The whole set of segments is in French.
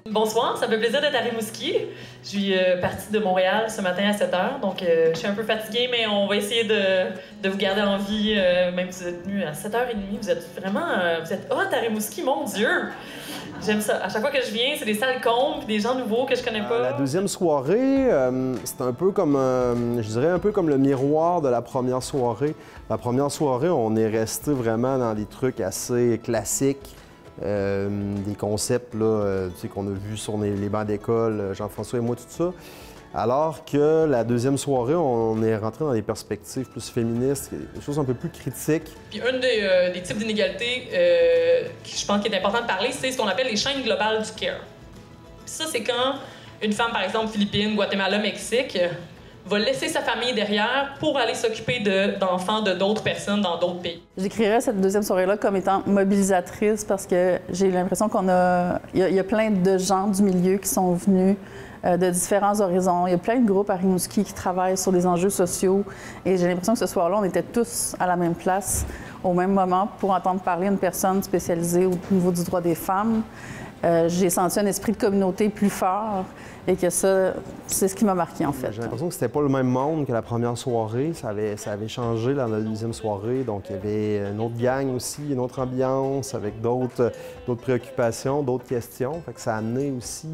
Bonsoir, ça me fait plaisir d'être à Rimouski. Je suis partie de Montréal ce matin à 7h, donc je suis un peu fatiguée, mais on va essayer de vous garder en vie, même si vous êtes venus à 7h30. Vous êtes vraiment... vous êtes hot à Rimouski, mon Dieu! J'aime ça. À chaque fois que je viens, c'est des salles combles, des gens nouveaux que je connais pas. La deuxième soirée, c'est un peu comme, je dirais un peu comme le miroir de la première soirée. La première soirée, on est resté vraiment dans des trucs assez classiques, des concepts là, tu sais, qu'on a vus sur les bancs d'école, Jean-François et moi, tout ça. Alors que la deuxième soirée, on est rentré dans des perspectives plus féministes, des choses un peu plus critiques. Puis un des types d'inégalités que je pense qu'il est important de parler, c'est ce qu'on appelle les chaînes globales du care. Puis ça, c'est quand une femme, par exemple, Philippines, Guatemala, Mexique, va laisser sa famille derrière pour aller s'occuper d'enfants de d'autres personnes dans d'autres pays. J'écrirais cette deuxième soirée-là comme étant mobilisatrice parce que j'ai l'impression il y a plein de gens du milieu qui sont venus de différents horizons. Il y a plein de groupes à Rimouski qui travaillent sur des enjeux sociaux et j'ai l'impression que ce soir-là, on était tous à la même place au même moment pour entendre parler une personne spécialisée au niveau du droit des femmes. J'ai senti un esprit de communauté plus fort et que ça, c'est ce qui m'a marqué en fait. J'ai l'impression que c'était pas le même monde que la première soirée. Ça avait changé dans la deuxième soirée. Donc il y avait une autre gang aussi, une autre ambiance avec d'autres préoccupations, d'autres questions. Fait que ça a amené aussi...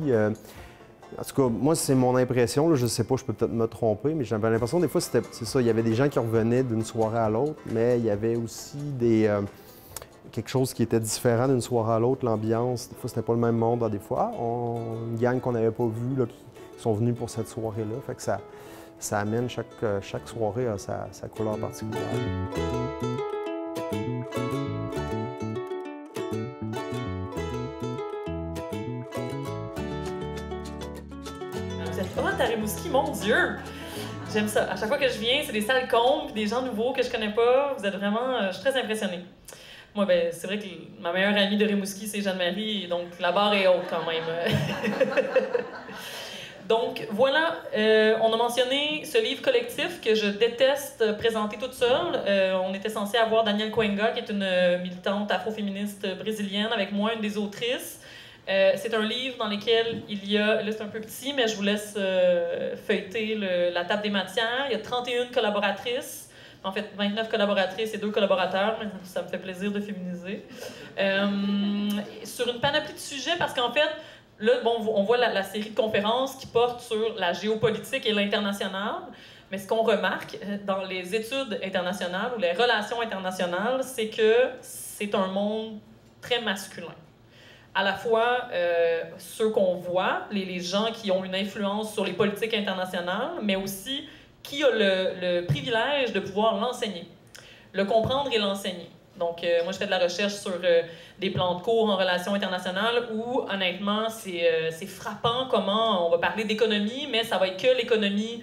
En tout cas, moi, c'est mon impression. Là, je sais pas, je peux peut-être me tromper, mais j'avais l'impression des fois, c'est ça. Il y avait des gens qui revenaient d'une soirée à l'autre, mais il y avait aussi quelque chose qui était différent d'une soirée à l'autre, l'ambiance. Des fois, c'était pas le même monde. Des fois, une gang qu'on n'avait pas vue, là, qui sont venus pour cette soirée-là. Fait que ça amène chaque soirée à sa couleur particulière. Vous êtes hot à Rimouski, mon Dieu! J'aime ça. À chaque fois que je viens, c'est des salles combles, des gens nouveaux que je connais pas. Vous êtes vraiment... je suis très impressionnée. Moi, ben, c'est vrai que ma meilleure amie de Rimouski, c'est Jeanne-Marie, donc la barre est haute quand même. Donc, voilà, on a mentionné ce livre collectif que je déteste présenter toute seule. On était censé avoir Danielle Coenga, qui est une militante afroféministe brésilienne, avec moi, une des autrices. C'est un livre dans lequel il y a, là c'est un peu petit, mais je vous laisse feuilleter la table des matières. Il y a 31 collaboratrices. En fait, 29 collaboratrices et 2 collaborateurs, mais ça me fait plaisir de féminiser. Sur une panoplie de sujets, parce qu'en fait, là, bon, on voit la série de conférences qui porte sur la géopolitique et l'international, mais ce qu'on remarque dans les études internationales ou les relations internationales, c'est que c'est un monde très masculin. À la fois ceux qu'on voit, les gens qui ont une influence sur les politiques internationales, mais aussi qui a le privilège de pouvoir l'enseigner, le comprendre et l'enseigner. Donc, moi, je fais de la recherche sur des plans de cours en relations internationales où, honnêtement, c'est frappant comment on va parler d'économie, mais ça va être que l'économie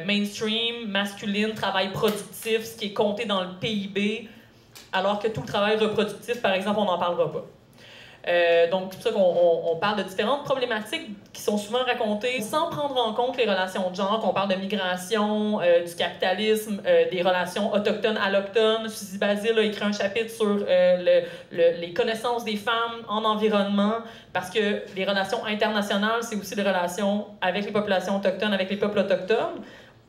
mainstream, masculine, travail productif, ce qui est compté dans le PIB, alors que tout le travail reproductif, par exemple, on n'en parlera pas. Donc, c'est pour ça qu'on parle de différentes problématiques qui sont souvent racontées sans prendre en compte les relations de genre, qu'on parle de migration, du capitalisme, des relations autochtones-allochtones. Suzy Basile a écrit un chapitre sur les connaissances des femmes en environnement, parce que les relations internationales, c'est aussi des relations avec les populations autochtones, avec les peuples autochtones.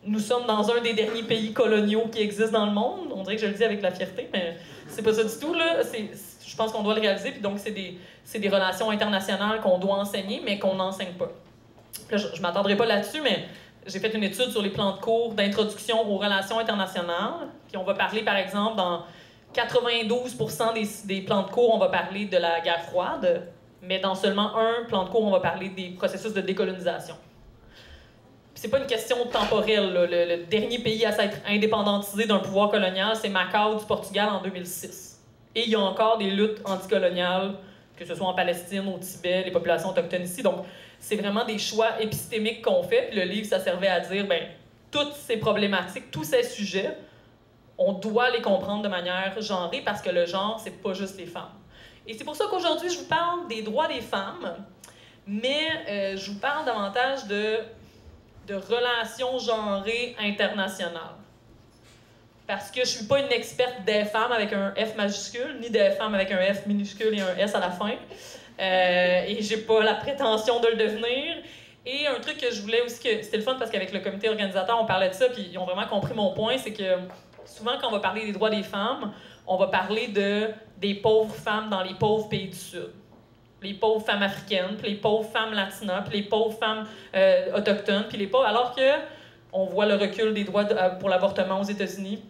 Nous sommes dans un des derniers pays coloniaux qui existent dans le monde. On dirait que je le dis avec la fierté, mais c'est pas ça du tout, là. Je pense qu'on doit le réaliser, puis donc c'est des relations internationales qu'on doit enseigner, mais qu'on n'enseigne pas. Là, je ne m'attendrai pas là-dessus, mais j'ai fait une étude sur les plans de cours d'introduction aux relations internationales, puis on va parler, par exemple, dans 92% des plans de cours, on va parler de la guerre froide, mais dans seulement un plan de cours, on va parler des processus de décolonisation. C'est pas une question temporelle, là. Le dernier pays à s'être indépendantisé d'un pouvoir colonial, c'est Macao du Portugal en 2006. Et il y a encore des luttes anticoloniales, que ce soit en Palestine, au Tibet, les populations autochtones ici. Donc, c'est vraiment des choix épistémiques qu'on fait. Puis le livre, ça servait à dire, bien, toutes ces problématiques, tous ces sujets, on doit les comprendre de manière genrée, parce que le genre, c'est pas juste les femmes. Et c'est pour ça qu'aujourd'hui, je vous parle des droits des femmes, mais je vous parle davantage de relations genrées internationales. Parce que je suis pas une experte des femmes avec un F majuscule, ni des femmes avec un F minuscule et un S à la fin. et j'ai pas la prétention de le devenir. Et un truc que je voulais aussi, que c'était le fun parce qu'avec le comité organisateur, on parlait de ça, puis ils ont vraiment compris mon point, c'est que souvent quand on va parler des droits des femmes, on va parler des pauvres femmes dans les pauvres pays du Sud. Les pauvres femmes africaines, puis les pauvres femmes latinas, puis les pauvres femmes autochtones, puis les pauvres... Alors que on voit le recul des droits pour l'avortement aux États-Unis.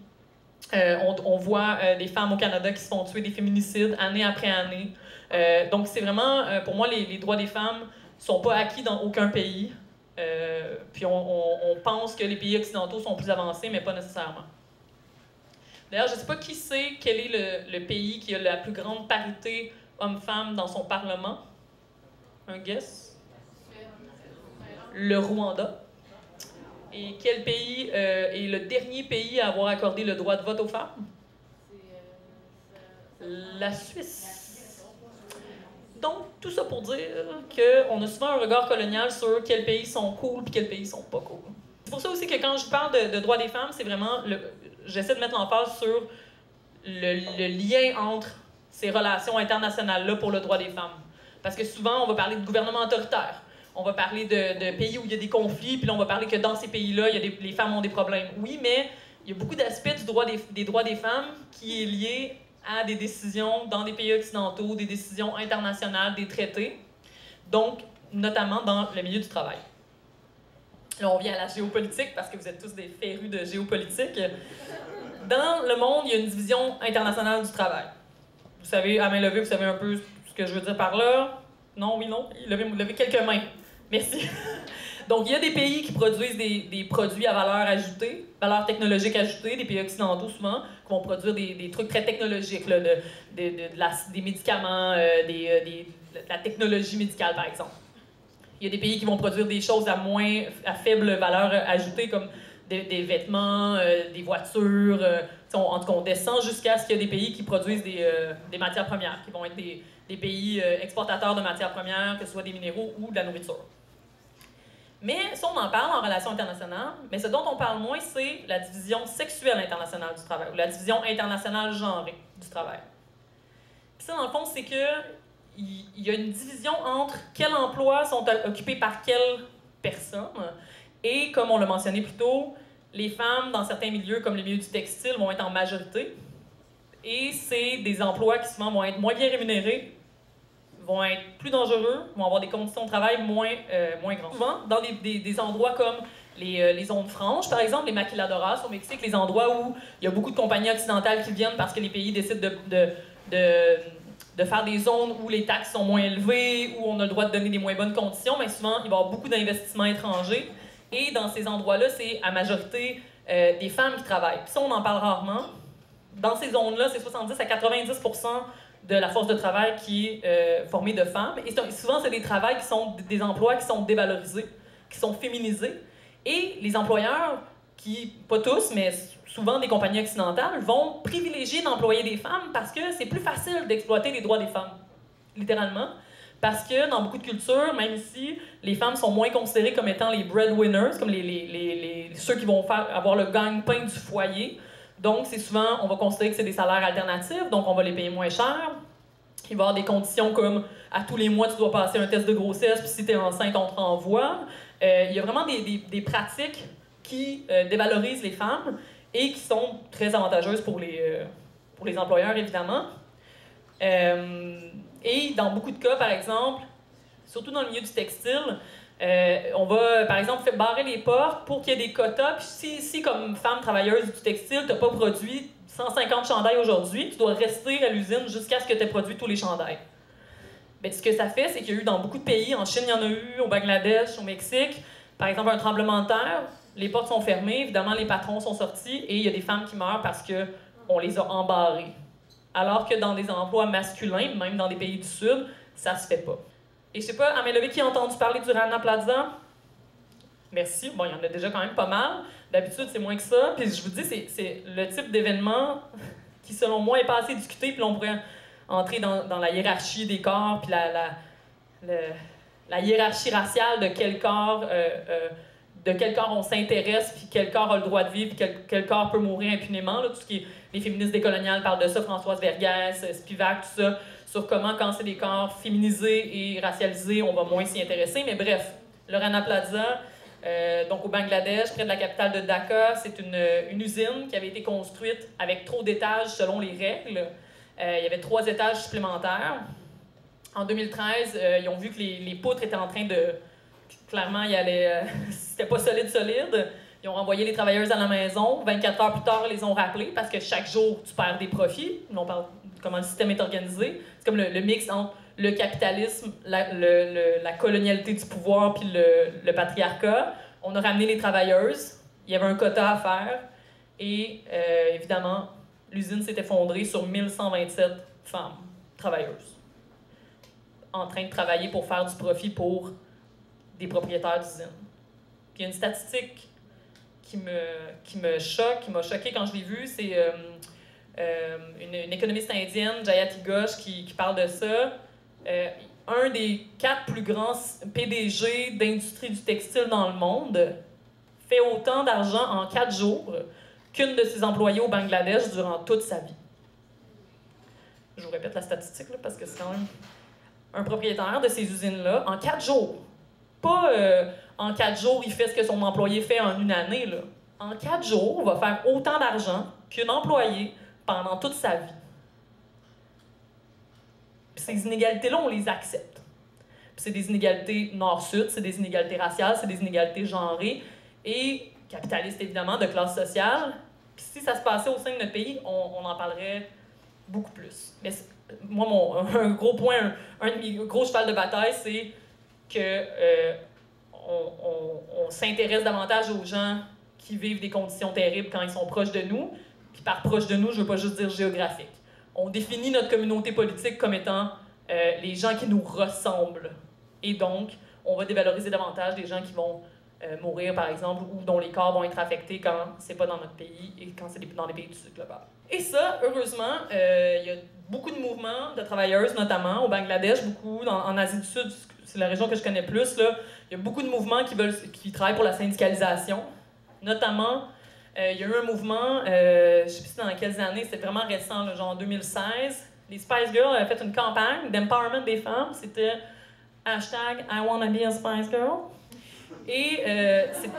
On voit des femmes au Canada qui se font tuer, des féminicides année après année. Donc c'est vraiment, pour moi, les droits des femmes sont pas acquis dans aucun pays. Puis on pense que les pays occidentaux sont plus avancés, mais pas nécessairement. D'ailleurs, je ne sais pas qui sait quel est le pays qui a la plus grande parité homme-femme dans son parlement. Un guess? Le Rwanda. Et quel pays est le dernier pays à avoir accordé le droit de vote aux femmes? La Suisse. Donc, tout ça pour dire qu'on a souvent un regard colonial sur quels pays sont cool et quels pays sont pas cool. C'est pour ça aussi que quand je parle de droits des femmes, c'est vraiment... J'essaie de mettre l'emphase sur le lien entre ces relations internationales-là pour le droit des femmes. Parce que souvent, on va parler de gouvernement autoritaire. On va parler de pays où il y a des conflits, puis là, on va parler que dans ces pays-là, les femmes ont des problèmes. Oui, mais il y a beaucoup d'aspects des droits des femmes qui est lié à des décisions dans des pays occidentaux, des décisions internationales, des traités, donc notamment dans le milieu du travail. Là, on vient à la géopolitique, parce que vous êtes tous des férus de géopolitique. Dans le monde, il y a une division internationale du travail. Vous savez, à main levée, vous savez un peu ce que je veux dire par là? Non, oui, non? Levez quelques mains. Merci. Donc, il y a des pays qui produisent des produits à valeur ajoutée, valeur technologique ajoutée, des pays occidentaux souvent, qui vont produire des trucs très technologiques, là, des médicaments, de la technologie médicale, par exemple. Il y a des pays qui vont produire des choses à faible valeur ajoutée, comme des vêtements, des voitures. En tout cas, on descend jusqu'à ce qu'il y ait des pays qui produisent des matières premières, qui vont être des pays exportateurs de matières premières, que ce soit des minéraux ou de la nourriture. Mais ça, on en parle en relations internationales, mais ce dont on parle moins, c'est la division sexuelle internationale du travail, ou la division internationale genrée du travail. Puis ça, dans le fond, c'est que il y a une division entre quels emplois sont occupés par quelle personne, et comme on l'a mentionné plus tôt, les femmes, dans certains milieux, comme les milieux du textile, vont être en majorité, et c'est des emplois qui souvent vont être moins bien rémunérés, vont être plus dangereux, vont avoir des conditions de travail moins grandes. Souvent, dans des endroits comme les zones franches, par exemple, les maquiladoras au Mexique, les endroits où il y a beaucoup de compagnies occidentales qui viennent parce que les pays décident de faire des zones où les taxes sont moins élevées, où on a le droit de donner des moins bonnes conditions, mais souvent, il va y avoir beaucoup d'investissements étrangers. Et dans ces endroits-là, c'est à majorité des femmes qui travaillent. Puis ça, on en parle rarement. Dans ces zones-là, c'est 70 à 90% de la force de travail qui est formée de femmes. Et souvent, c'est des emplois qui sont dévalorisés, qui sont féminisés. Et les employeurs, pas tous, mais souvent des compagnies occidentales, vont privilégier d'employer des femmes parce que c'est plus facile d'exploiter les droits des femmes, littéralement. Parce que dans beaucoup de cultures, même ici, les femmes sont moins considérées comme étant les breadwinners, comme ceux qui vont avoir le gagne-pain du foyer. Donc, c'est souvent, on va considérer que c'est des salaires alternatifs, donc on va les payer moins cher. Il va y avoir des conditions comme, à tous les mois, tu dois passer un test de grossesse, puis si tu es enceinte, on te renvoie. Il y a vraiment des pratiques qui dévalorisent les femmes et qui sont très avantageuses pour les employeurs, évidemment. Et dans beaucoup de cas, par exemple, surtout dans le milieu du textile, on va, par exemple, barrer les portes pour qu'il y ait des quotas. Puis si comme femme travailleuse du textile, tu n'as pas produit 150 chandails aujourd'hui, tu dois rester à l'usine jusqu'à ce que tu aies produit tous les chandails. Bien, ce que ça fait, c'est qu'il y a eu dans beaucoup de pays, en Chine, il y en a eu, au Bangladesh, au Mexique, par exemple, un tremblement de terre, les portes sont fermées, évidemment, les patrons sont sortis et il y a des femmes qui meurent parce qu'on les a embarrées. Alors que dans des emplois masculins, même dans des pays du Sud, ça se fait pas. Et je sais pas, à main levée, qui a entendu parler du Rana Plaza? Merci. Bon, il y en a déjà quand même pas mal. D'habitude, c'est moins que ça. Puis je vous dis, c'est le type d'événement qui, selon moi, est pas assez discuté. Puis là, on pourrait entrer dans la hiérarchie des corps, puis la hiérarchie raciale de quel corps on s'intéresse, puis quel corps a le droit de vivre, puis quel corps peut mourir impunément. Là, tout ce qui est, les féministes décoloniales parlent de ça, Françoise Vergès, Spivak, tout ça. sur comment, quand c'est des corps féminisés et racialisés, on va moins s'y intéresser. Mais bref, le Rana Plaza, donc au Bangladesh, près de la capitale de Dhaka, c'est une usine qui avait été construite avec trop d'étages selon les règles. Il y avait 3 étages supplémentaires. En 2013, ils ont vu que les poutres étaient en train de... Clairement, c'était pas solide. Ils ont renvoyé les travailleuses à la maison. 24 heures plus tard, ils les ont rappelés parce que chaque jour, tu perds des profits. On parle de comment le système est organisé. C'est comme le mix entre le capitalisme, la colonialité du pouvoir puis le patriarcat. On a ramené les travailleuses. Il y avait un quota à faire. Et évidemment, l'usine s'est effondrée sur 1127 femmes travailleuses en train de travailler pour faire du profit pour des propriétaires d'usines. Puis il y a une statistique qui m'a choquée quand je l'ai vue, c'est une économiste indienne, Jayati Ghosh, qui parle de ça. Un des 4 plus grands PDG d'industrie du textile dans le monde fait autant d'argent en 4 jours qu'une de ses employés au Bangladesh durant toute sa vie. Je vous répète la statistique là, parce que c'est quand même un propriétaire de ces usines-là en 4 jours. Pas en 4 jours, il fait ce que son employé fait en une année. Là. En 4 jours, il va faire autant d'argent qu'un employé pendant toute sa vie. Puis ces inégalités-là, on les accepte. Puis c'est des inégalités nord-sud, c'est des inégalités raciales, c'est des inégalités genrées et capitalistes, évidemment, de classe sociale. Puis si ça se passait au sein de notre pays, on en parlerait beaucoup plus. Mais moi, un gros point, un de mes gros chevals de bataille, c'est que on s'intéresse davantage aux gens qui vivent des conditions terribles quand ils sont proches de nous. Puis par proche de nous, je ne veux pas juste dire géographique. On définit notre communauté politique comme étant les gens qui nous ressemblent. Et donc, on va dévaloriser davantage des gens qui vont mourir, par exemple, ou dont les corps vont être affectés quand c'est pas dans notre pays et quand c'est dans les pays du Sud global. Et ça, heureusement, il y a beaucoup de mouvements de travailleuses, notamment au Bangladesh, beaucoup en Asie du Sud, c'est la région que je connais plus, là. Il y a beaucoup de mouvements qui travaillent pour la syndicalisation. Notamment, il y a eu un mouvement, je ne sais plus dans quelles années, c'était vraiment récent, là, genre en 2016. Les Spice Girls avaient fait une campagne d'empowerment des femmes. C'était hashtag I wanna be a Spice Girl. Et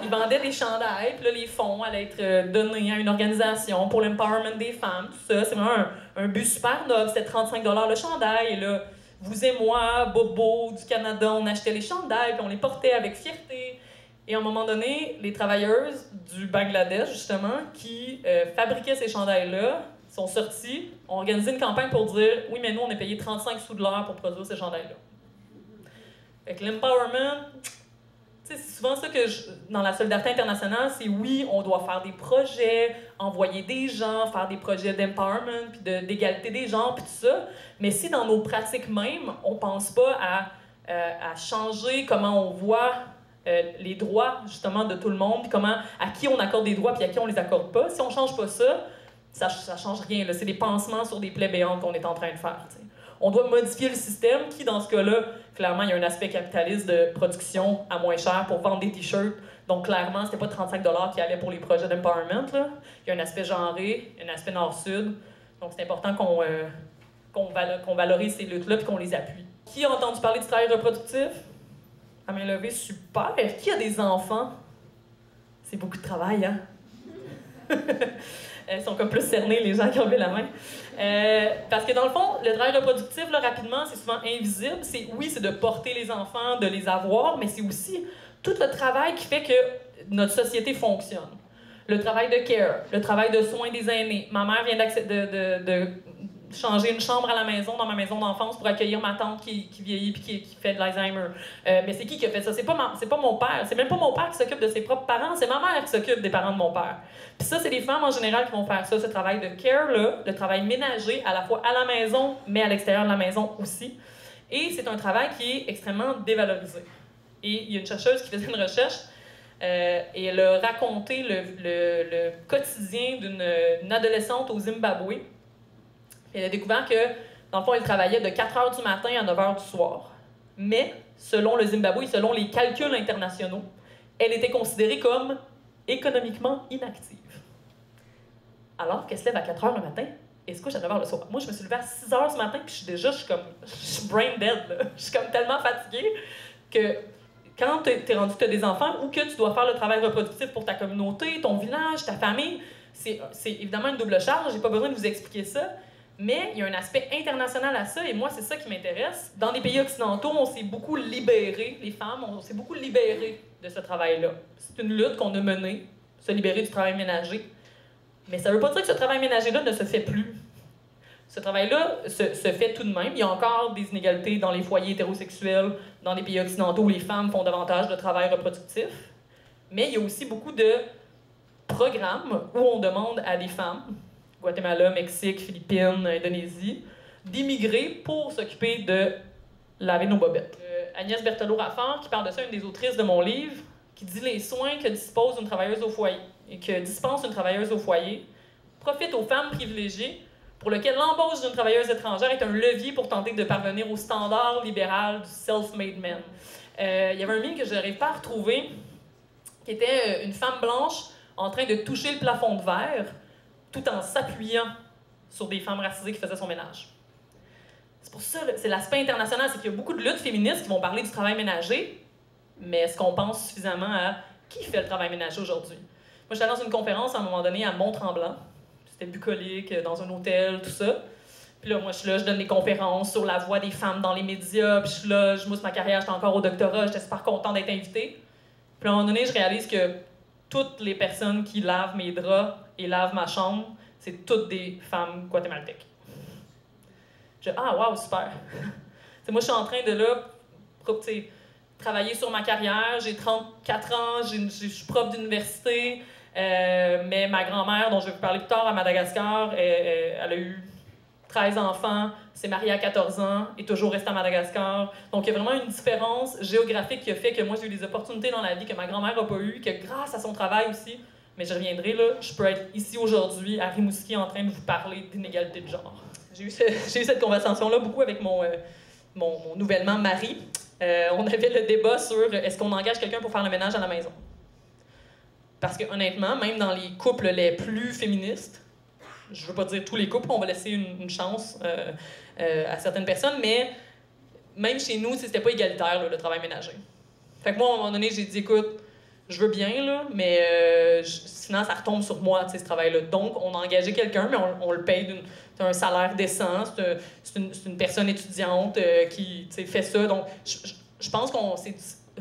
ils vendaient des chandails, puis là, les fonds allaient être donnés à une organisation pour l'empowerment des femmes, tout ça. C'est vraiment un but super noble. C'était 35 $ le chandail. Et là, vous et moi, Bobo du Canada, on achetait les chandails, puis on les portait avec fierté. Et à un moment donné, les travailleuses du Bangladesh, justement, qui fabriquaient ces chandails-là, sont sorties, ont organisé une campagne pour dire « Oui, mais nous, on est payé 35 sous de l'heure pour produire ces chandails-là. » Fait que l'empowerment, c'est souvent ça que dans la solidarité internationale, c'est oui, on doit faire des projets, envoyer des gens, faire des projets d'empowerment, puis d'égalité des genres, puis tout ça. Mais si dans nos pratiques même, on pense pas à changer comment on voit les droits, justement, de tout le monde, puis à qui on accorde des droits, puis à qui on les accorde pas, si on change pas ça, ça change rien. C'est des pansements sur des plaies béantes qu'on est en train de faire. T'sais. On doit modifier le système qui, dans ce cas-là, clairement, il y a un aspect capitaliste de production à moins cher pour vendre des t-shirts. Donc, clairement, c'était pas 35 $ qui allaient pour les projets d'empowerment. Là. Il y a un aspect genré, un aspect nord-sud. Donc, c'est important qu'on valorise ces luttes-là et qu'on les appuie. Qui a entendu parler du travail reproductif? À main levée, super. Qui a des enfants? C'est beaucoup de travail, hein? Ils sont comme plus cernés, les gens qui ont levé la main. Parce que dans le fond, le travail reproductif, là, rapidement, c'est souvent invisible. C'est de porter les enfants, de les avoir, mais c'est aussi tout le travail qui fait que notre société fonctionne. Le travail de care, le travail de soins des aînés. Ma mère vient de changer une chambre à la maison, dans ma maison d'enfance, pour accueillir ma tante qui vieillit et qui fait de l'Alzheimer. Mais c'est qui a fait ça? C'est pas mon père. C'est même pas mon père qui s'occupe de ses propres parents, c'est ma mère qui s'occupe des parents de mon père. Puis ça, c'est les femmes en général qui vont faire ça, ce travail de care-là, le travail ménager, à la fois à la maison, mais à l'extérieur de la maison aussi. Et c'est un travail qui est extrêmement dévalorisé. Et il y a une chercheuse qui faisait une recherche et elle a raconté le quotidien d'une adolescente au Zimbabwe. Elle a découvert que, dans le fond, elle travaillait de 4 h du matin à 9 h du soir. Mais, selon le Zimbabwe, selon les calculs internationaux, elle était considérée comme économiquement inactive. Alors qu'elle se lève à 4 h le matin et se couche à 9 h le soir. Moi, je me suis levée à 6 h ce matin, puis je suis brain dead, là. Je suis comme tellement fatiguée que quand t'es rendu que t'as des enfants ou que tu dois faire le travail reproductif pour ta communauté, ton village, ta famille, c'est évidemment une double charge, j'ai pas besoin de vous expliquer ça, mais il y a un aspect international à ça, et moi, c'est ça qui m'intéresse. Dans les pays occidentaux, on s'est beaucoup libéré, les femmes, on s'est beaucoup libéré de ce travail-là. C'est une lutte qu'on a menée, se libérer du travail ménager. Mais ça veut pas dire que ce travail ménager-là ne se fait plus. Ce travail-là se fait tout de même. Il y a encore des inégalités dans les foyers hétérosexuels, dans les pays occidentaux où les femmes font davantage de travail reproductif. Mais il y a aussi beaucoup de programmes où on demande à des femmes, Guatemala, Mexique, Philippines, Indonésie, d'immigrer pour s'occuper de laver nos bobettes. Agnès Berthelot-Raffard, qui parle de ça, une des autrices de mon livre, qui dit les soins que dispose une travailleuse au foyer et que dispense une travailleuse au foyer profitent aux femmes privilégiées pour lesquelles l'embauche d'une travailleuse étrangère est un levier pour tenter de parvenir au standard libéral du self-made man. Il y avait un mime que je n'arrive pas à retrouver, qui était une femme blanche en train de toucher le plafond de verre tout en s'appuyant sur des femmes racisées qui faisaient son ménage. C'est pour ça, c'est l'aspect international, c'est qu'il y a beaucoup de luttes féministes qui vont parler du travail ménager, mais est-ce qu'on pense suffisamment à qui fait le travail ménager aujourd'hui? Moi, j'étais dans une conférence à un moment donné à Mont-Tremblant. C'était bucolique, dans un hôtel, tout ça. Puis là, moi, je suis là, je donne des conférences sur la voix des femmes dans les médias, puis je suis là, je mousse ma carrière, j'étais encore au doctorat, j'étais super contente d'être invitée. Puis à un moment donné, je réalise que toutes les personnes qui lavent mes draps et lavent ma chambre, c'est toutes des femmes guatémaltèques. Je dis, ah, wow, super. Moi, je suis en train de là, travailler sur ma carrière, j'ai 34 ans, je suis prof d'université, mais ma grand-mère, dont je vais vous parler plus tard, à Madagascar, elle a eu 13 enfants, s'est mariée à 14 ans, est toujours restée à Madagascar. Donc, il y a vraiment une différence géographique qui a fait que moi, j'ai eu des opportunités dans la vie que ma grand-mère n'a pas eues, que grâce à son travail aussi, mais je reviendrai là, je peux être ici aujourd'hui, à Rimouski, en train de vous parler d'inégalité de genre. J'ai eu cette conversation-là beaucoup avec mon nouvellement mari. On avait le débat sur est-ce qu'on engage quelqu'un pour faire le ménage à la maison. Parce que honnêtement, même dans les couples les plus féministes, je veux pas dire tous les couples, on va laisser une chance à certaines personnes, mais même chez nous, c'était pas égalitaire là, le travail ménager. Fait que moi, à un moment donné, j'ai dit écoute, je veux bien, là, mais sinon, ça retombe sur moi, ce travail-là. Donc, on a engagé quelqu'un, mais on le paye d'un salaire décent. C'est une personne étudiante qui fait ça. Donc, je pense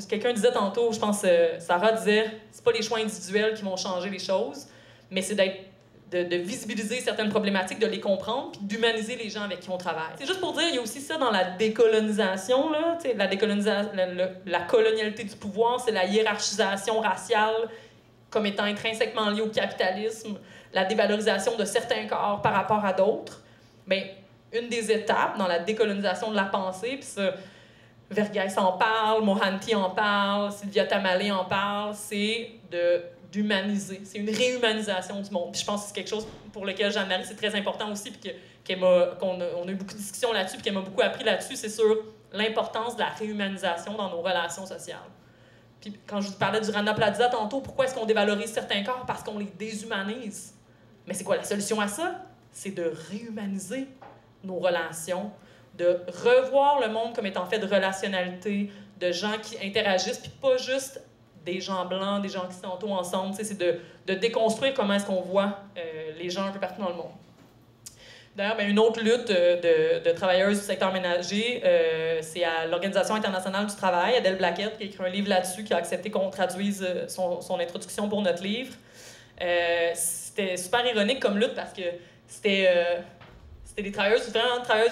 quelqu'un disait tantôt, je pense Sarah disait, c'est pas les choix individuels qui vont changer les choses, mais c'est de visibiliser certaines problématiques, de les comprendre, puis d'humaniser les gens avec qui on travaille. C'est juste pour dire, il y a aussi ça dans la décolonisation, là, la colonialité du pouvoir, c'est la hiérarchisation raciale comme étant intrinsèquement liée au capitalisme, la dévalorisation de certains corps par rapport à d'autres. Bien, une des étapes dans la décolonisation de la pensée, puis ça, Vergès en parle, Mohanty en parle, Sylvia Tamalé en parle, c'est d'humaniser. C'est une réhumanisation du monde. Puis je pense que c'est quelque chose pour lequel Jeanne-Marie, c'est très important aussi, puis qu'on a eu beaucoup de discussions là-dessus, puis qu'elle m'a beaucoup appris là-dessus, c'est sur l'importance de la réhumanisation dans nos relations sociales. Puis quand je vous parlais du Rana Plaza tantôt, pourquoi est-ce qu'on dévalorise certains corps? Parce qu'on les déshumanise. Mais c'est quoi la solution à ça? C'est de réhumaniser nos relations, de revoir le monde comme étant fait de relationnalité, de gens qui interagissent, puis pas juste des gens blancs, des gens occidentaux ensemble. C'est de déconstruire comment est-ce qu'on voit les gens un peu partout dans le monde. D'ailleurs, une autre lutte de travailleuses du secteur ménager, c'est à l'Organisation internationale du travail, Adèle Blaquette, qui a écrit un livre là-dessus, qui a accepté qu'on traduise son introduction pour notre livre. C'était super ironique comme lutte parce que c'était des travailleuses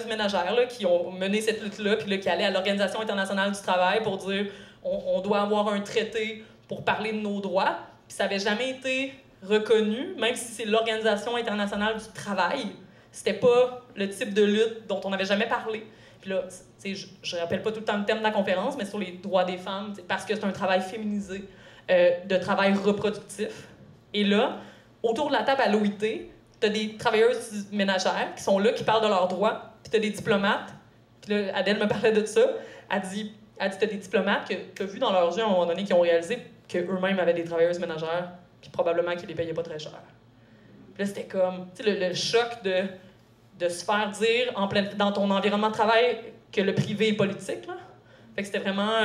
ménagères là, qui ont mené cette lutte-là, puis là, qui allaient à l'Organisation internationale du travail pour dire on doit avoir un traité pour parler de nos droits. Puis ça n'avait jamais été reconnu, même si c'est l'Organisation internationale du travail. C'était pas le type de lutte dont on n'avait jamais parlé. Puis là, je rappelle pas tout le temps le thème de la conférence, mais sur les droits des femmes, parce que c'est un travail féminisé, de travail reproductif. Et là, autour de la table à l'OIT, tu as des travailleuses ménagères qui sont là, qui parlent de leurs droits, puis tu as des diplomates. Puis là, Adèle me parlait de ça. Elle dit tu as des diplomates que tu as vus dans leurs yeux à un moment donné qui ont réalisé qu'eux-mêmes avaient des travailleuses ménagères, puis probablement qu'ils les payaient pas très cher. Puis là, c'était comme, tu sais, le choc de de se faire dire dans ton environnement de travail que le privé est politique. Là. Fait que c'était vraiment...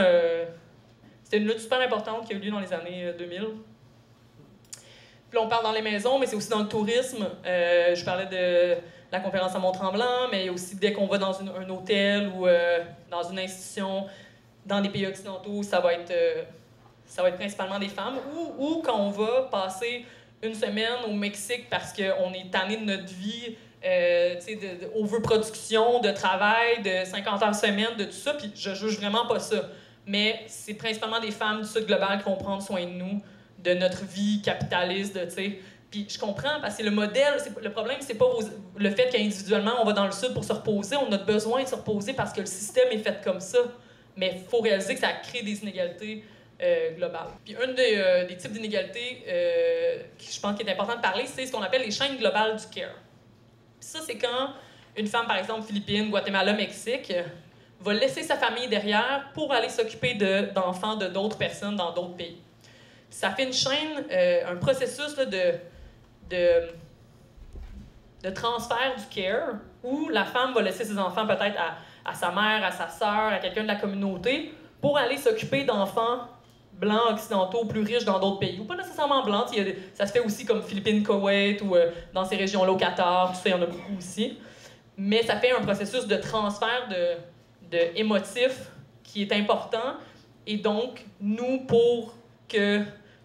c'était une lutte super importante qui a eu lieu dans les années 2000. Puis là, on parle dans les maisons, mais c'est aussi dans le tourisme. Je parlais de la conférence à Mont-Tremblant, mais aussi dès qu'on va dans un hôtel ou dans une institution, dans des pays occidentaux, ça va être principalement des femmes. Ou quand on va passer une semaine au Mexique parce qu'on est tanné de notre vie, de overproduction, de travail, de 50 heures semaine, de tout ça, puis je juge vraiment pas ça. Mais c'est principalement des femmes du Sud global qui vont prendre soin de nous, de notre vie capitaliste, tu sais. Puis je comprends, parce que le modèle, le problème, c'est pas le fait qu'individuellement, on va dans le Sud pour se reposer. On a besoin de se reposer parce que le système est fait comme ça. Mais il faut réaliser que ça crée des inégalités globales. Puis un des types d'inégalités qui je pense qu'il est important de parler, c'est ce qu'on appelle les chaînes globales du care. Puis ça, c'est quand une femme, par exemple, Philippines, Guatemala, Mexique, va laisser sa famille derrière pour aller s'occuper d'enfants de d'autres personnes dans d'autres pays. Ça fait une chaîne, un processus là, de transfert du care où la femme va laisser ses enfants peut-être à sa mère, à sa sœur, à quelqu'un de la communauté pour aller s'occuper d'enfants blancs occidentaux plus riches dans d'autres pays. Ou pas nécessairement blancs, ça se fait aussi comme Philippines, Koweït ou dans ces régions-là au Qatar, tout ça, il y en a beaucoup aussi. Mais ça fait un processus de transfert de émotif qui est important. Et donc, nous, pour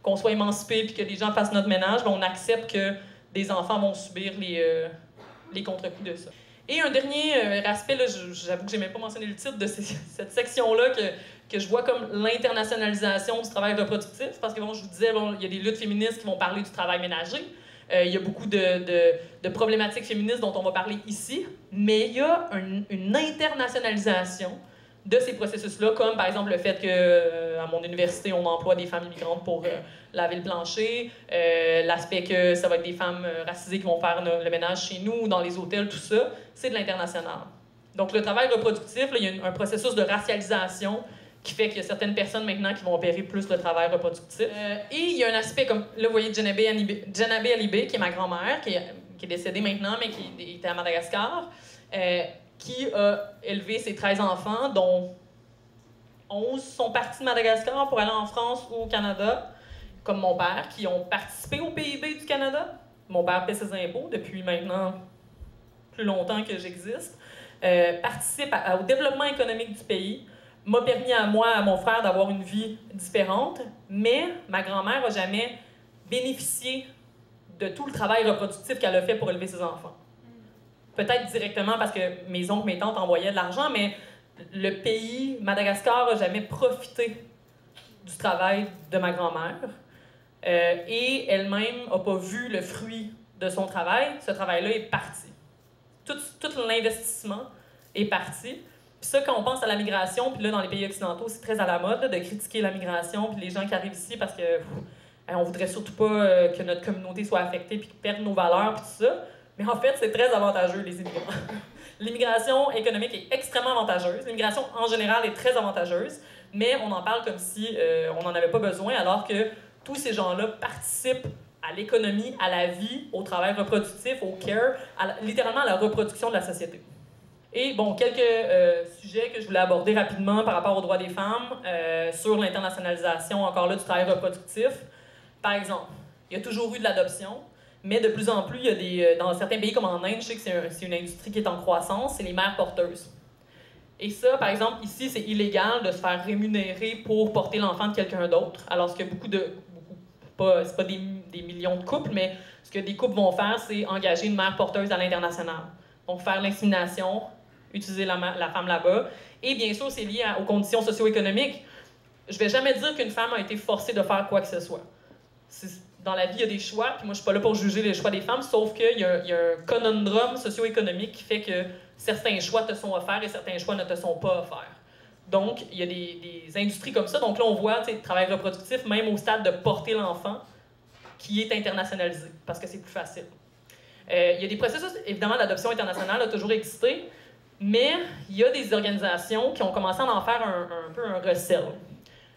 qu'on soit émancipés et que les gens fassent notre ménage, on accepte que des enfants vont subir les contre-coups de ça. Et un dernier aspect, là, j'avoue que je n'ai même pas mentionné le titre de cette section-là, que je vois comme l'internationalisation du travail reproductif, parce que, bon, je vous disais, bon, il y a des luttes féministes qui vont parler du travail ménager, il y a beaucoup de problématiques féministes dont on va parler ici, mais il y a une internationalisation de ces processus-là, comme par exemple le fait qu'à mon université, on emploie des femmes immigrantes pour laver le plancher, l'aspect que ça va être des femmes racisées qui vont faire le ménage chez nous, dans les hôtels, tout ça, c'est de l'international. Donc le travail reproductif, là, il y a un processus de racialisation qui fait qu'il y a certaines personnes maintenant qui vont opérer plus le travail reproductif. Et il y a un aspect comme, là vous voyez Djenabé Alibé, qui est ma grand-mère, qui est décédée maintenant, mais qui était à Madagascar, qui a élevé ses 13 enfants, dont 11 sont partis de Madagascar pour aller en France ou au Canada, comme mon père, qui ont participé au PIB du Canada. Mon père paie ses impôts depuis maintenant plus longtemps que j'existe. Participe au développement économique du pays, m'a permis à moi, à mon frère, d'avoir une vie différente, mais ma grand-mère n'a jamais bénéficié de tout le travail reproductif qu'elle a fait pour élever ses enfants. Peut-être directement parce que mes oncles, mes tantes envoyaient de l'argent, mais le pays, Madagascar, n'a jamais profité du travail de ma grand-mère. Et elle-même n'a pas vu le fruit de son travail. Ce travail-là est parti. Tout l'investissement est parti. Puis ça, quand on pense à la migration, puis là, dans les pays occidentaux, c'est très à la mode là, de critiquer la migration, puis les gens qui arrivent ici parce que on voudrait surtout pas que notre communauté soit affectée puis perde nos valeurs, puis tout ça. Mais en fait, c'est très avantageux, les immigrants. L'immigration économique est extrêmement avantageuse. L'immigration, en général, est très avantageuse, mais on en parle comme si on n'en avait pas besoin, alors que tous ces gens-là participent à l'économie, à la vie, au travail reproductif, au care, littéralement à la reproduction de la société. Et bon, quelques sujets que je voulais aborder rapidement par rapport aux droits des femmes, sur l'internationalisation, encore là, du travail reproductif. Par exemple, il y a toujours eu de l'adoption, mais de plus en plus, il y a dans certains pays comme en Inde, je sais que c'est une industrie qui est en croissance, c'est les mères porteuses. Et ça, par exemple, ici, c'est illégal de se faire rémunérer pour porter l'enfant de quelqu'un d'autre, alors que c'est pas des millions de couples, mais ce que des couples vont faire, c'est engager une mère porteuse à l'international. Donc, faire l'insémination, utiliser la femme là-bas. Et bien sûr, c'est lié aux conditions socio-économiques. Je vais jamais dire qu'une femme a été forcée de faire quoi que ce soit. Dans la vie, il y a des choix, puis moi, je suis pas là pour juger les choix des femmes, sauf qu'il y a un conundrum socio-économique qui fait que certains choix te sont offerts et certains choix ne te sont pas offerts. Donc, il y a des industries comme ça. Donc là, on voit le travail reproductif, même au stade de porter l'enfant, qui est internationalisé, parce que c'est plus facile. Il y a des processus, évidemment, l'adoption internationale a toujours existé, mais il y a des organisations qui ont commencé à en faire un peu un recel.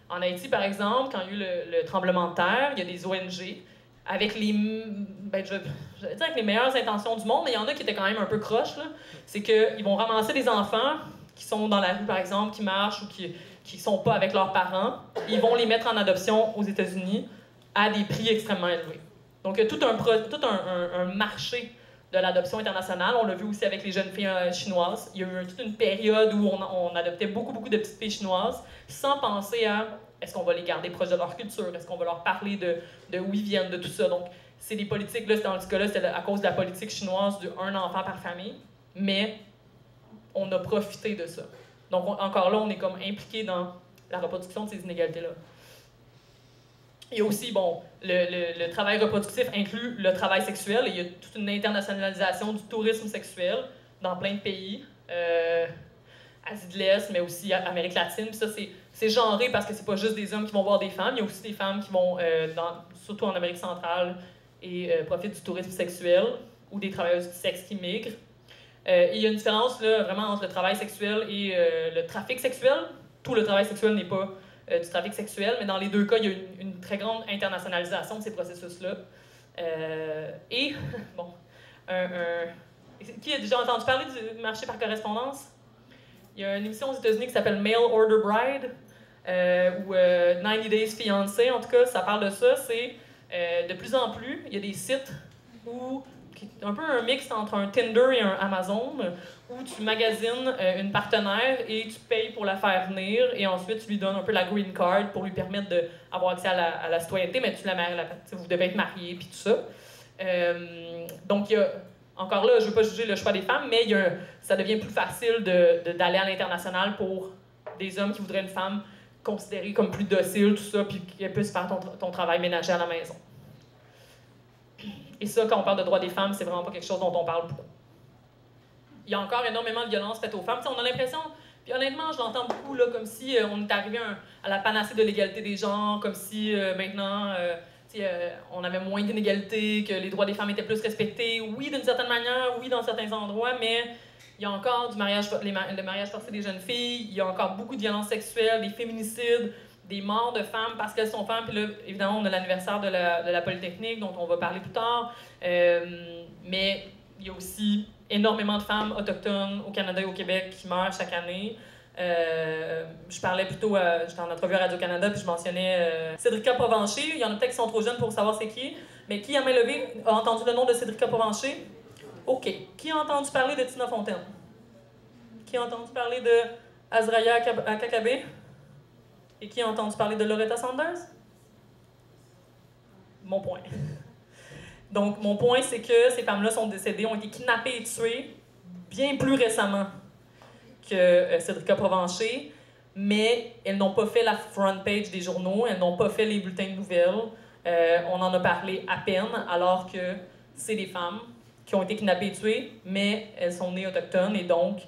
En Haïti, par exemple, quand il y a eu le tremblement de terre, il y a des ONG avec les, ben, je vais dire avec les meilleures intentions du monde, mais il y en a qui étaient quand même un peu croches, là. C'est qu'ils vont ramasser des enfants qui sont dans la rue, par exemple, qui marchent ou qui sont pas avec leurs parents. Ils vont les mettre en adoption aux États-Unis à des prix extrêmement élevés. Donc, il y a tout un marché de l'adoption internationale. On l'a vu aussi avec les jeunes filles chinoises. Il y a eu toute une période où on adoptait beaucoup de petites filles chinoises sans penser à est-ce qu'on va les garder proches de leur culture, est-ce qu'on va leur parler de où ils viennent, de tout ça. Donc, c'est des politiques, là, dans ce cas-là, c'est à cause de la politique chinoise d'un enfant par famille, mais on a profité de ça. Donc, encore là, on est comme impliqué dans la reproduction de ces inégalités-là. Il y a aussi, bon, le travail reproductif inclut le travail sexuel et il y a toute une internationalisation du tourisme sexuel dans plein de pays, Asie de l'Est, mais aussi Amérique latine. Puis ça, c'est genré parce que c'est pas juste des hommes qui vont voir des femmes, il y a aussi des femmes qui vont, surtout en Amérique centrale, et profitent du tourisme sexuel ou des travailleuses du sexe qui migrent. Il y a une différence là, vraiment entre le travail sexuel et le trafic sexuel. Tout le travail sexuel n'est pas du trafic sexuel, mais dans les deux cas, il y a une très grande internationalisation de ces processus-là. Et, bon, qui a déjà entendu parler du marché par correspondance? Il y a une émission aux États-Unis qui s'appelle Mail Order Bride, ou 90 Days Fiancé, en tout cas, ça parle de ça. C'est de plus en plus, il y a des sites où un peu un mix entre un Tinder et un Amazon, où tu magasines une partenaire et tu payes pour la faire venir, et ensuite tu lui donnes un peu la green card pour lui permettre d'avoir accès à la citoyenneté, mais vous devez être mariés, puis tout ça. Donc, il y a, encore là, je ne veux pas juger le choix des femmes, mais ça devient plus facile d'aller à l'international pour des hommes qui voudraient une femme considérée comme plus docile, tout ça, puis qu'elle puisse faire ton travail ménager à la maison. Et ça, quand on parle de droits des femmes, c'est vraiment pas quelque chose dont on parle beaucoup. Il y a encore énormément de violences faites aux femmes. T'sais, on a l'impression, puis honnêtement, je l'entends beaucoup, là, comme si on est arrivé à la panacée de l'égalité des genres, comme si maintenant, on avait moins d'inégalités, que les droits des femmes étaient plus respectés. Oui, d'une certaine manière, oui, dans certains endroits, mais il y a encore le mariage forcé des jeunes filles, il y a encore beaucoup de violences sexuelles, des féminicides, des morts de femmes parce qu'elles sont femmes. Puis là, évidemment, on a l'anniversaire de la Polytechnique, dont on va parler plus tard. Mais il y a aussi énormément de femmes autochtones au Canada et au Québec qui meurent chaque année. Je parlais plutôt, j'étais en entrevue à Radio-Canada, puis je mentionnais Cédrica Provencher. Il y en a peut-être qui sont trop jeunes pour savoir c'est qui. Mais qui, à main levée, a entendu le nom de Cédrica Provencher? OK. Qui a entendu parler de Tina Fontaine? Qui a entendu parler de Azraya Akakabe? Et qui a entendu parler de Loretta Sanders? Mon point. Donc, mon point, c'est que ces femmes-là sont décédées, ont été kidnappées et tuées bien plus récemment que Cédrica Provencher, mais elles n'ont pas fait la front page des journaux, elles n'ont pas fait les bulletins de nouvelles. On en a parlé à peine, alors que c'est des femmes qui ont été kidnappées et tuées, mais elles sont nées autochtones et donc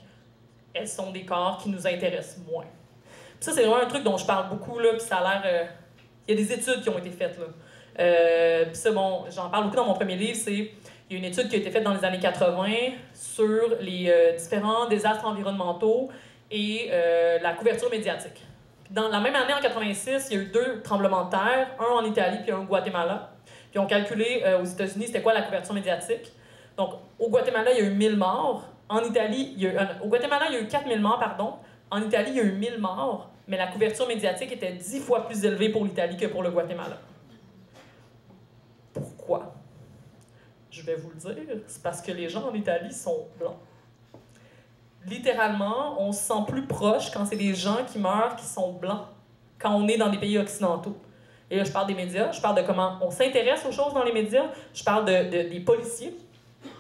elles sont des corps qui nous intéressent moins. Puis ça, c'est vraiment un truc dont je parle beaucoup, là, puis ça a l'air... Il y a des études qui ont été faites, là. Puis ça, bon, j'en parle beaucoup dans mon premier livre, il y a une étude qui a été faite dans les années 80 sur les différents désastres environnementaux et la couverture médiatique. Puis dans la même année, en 86, il y a eu 2 tremblements de terre, un en Italie puis un au Guatemala. Puis on calculé aux États-Unis c'était quoi la couverture médiatique. Donc, au Guatemala, il y a eu 1000 morts. En Italie, au Guatemala, il y a eu 4000 morts, pardon. En Italie, il y a eu 1000 morts, mais la couverture médiatique était 10 fois plus élevée pour l'Italie que pour le Guatemala. Pourquoi? Je vais vous le dire, c'est parce que les gens en Italie sont blancs. Littéralement, on se sent plus proche quand c'est des gens qui meurent qui sont blancs, quand on est dans des pays occidentaux. Et là, je parle des médias, je parle de comment on s'intéresse aux choses dans les médias, je parle des policiers.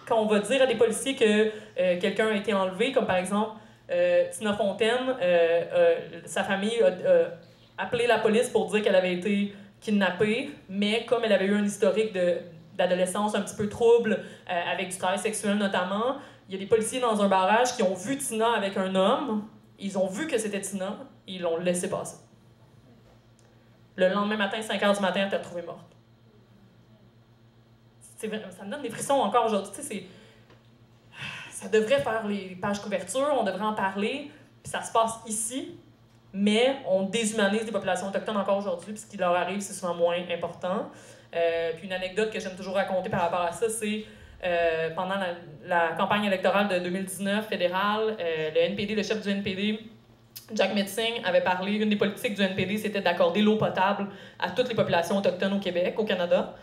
Quand on va dire à des policiers que quelqu'un a été enlevé, comme par exemple Tina Fontaine, sa famille a appelé la police pour dire qu'elle avait été kidnappée, mais comme elle avait eu un historique d'adolescence un petit peu trouble, avec du travail sexuel notamment, il y a des policiers dans un barrage qui ont vu Tina avec un homme, ils ont vu que c'était Tina, et ils l'ont laissé passer. Le lendemain matin, 5h du matin, elle était retrouvée morte. Ça me donne des frissons encore aujourd'hui. Ça devrait faire les pages couverture, on devrait en parler, puis ça se passe ici, mais on déshumanise les populations autochtones encore aujourd'hui, puis ce qui leur arrive, c'est souvent moins important. Puis une anecdote que j'aime toujours raconter par rapport à ça, c'est pendant la campagne électorale de 2019 fédérale, le NPD, le chef du NPD, Jack Metzing, avait parlé, une des politiques du NPD, c'était d'accorder l'eau potable à toutes les populations autochtones au Québec, au Canada.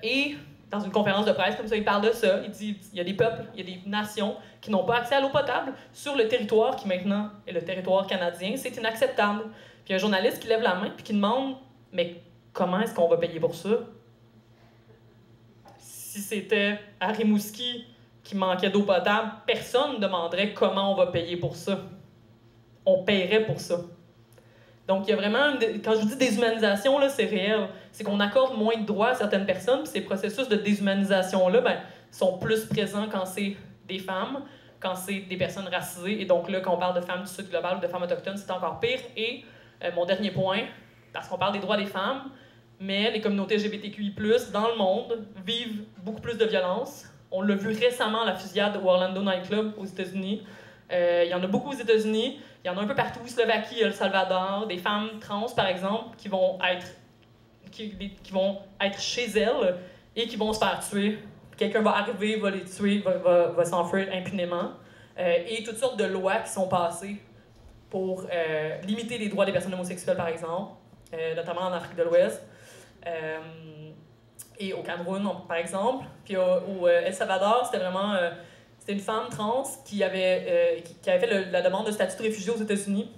Et dans une conférence de presse comme ça, il parle de ça. Il dit il y a des peuples, il y a des nations qui n'ont pas accès à l'eau potable sur le territoire qui maintenant est le territoire canadien. C'est inacceptable. Puis il y a un journaliste qui lève la main puis qui demande mais comment est-ce qu'on va payer pour ça? Si c'était à Rimouski qui manquait d'eau potable, personne ne demanderait comment on va payer pour ça. On paierait pour ça. Donc, il y a vraiment, quand je vous dis déshumanisation, là, c'est réel. C'est qu'on accorde moins de droits à certaines personnes, puis ces processus de déshumanisation-là ben, sont plus présents quand c'est des femmes, quand c'est des personnes racisées. Et donc là, quand on parle de femmes du Sud global ou de femmes autochtones, c'est encore pire. Et mon dernier point, parce qu'on parle des droits des femmes, mais les communautés LGBTQI+, dans le monde, vivent beaucoup plus de violence. On l'a vu récemment, la fusillade au Orlando Nightclub aux États-Unis. Il y en a beaucoup aux États-Unis. Il y en a un peu partout, Slovaquie, El Salvador, des femmes trans, par exemple, qui vont être chez elles et qui vont se faire tuer. Quelqu'un va arriver, va les tuer, va s'enfuir impunément. Et toutes sortes de lois qui sont passées pour limiter les droits des personnes homosexuelles, par exemple, notamment en Afrique de l'Ouest. Et au Cameroun, par exemple. Puis au El Salvador, c'était vraiment... C'était une femme trans qui avait fait la demande de statut de réfugié aux États-Unis.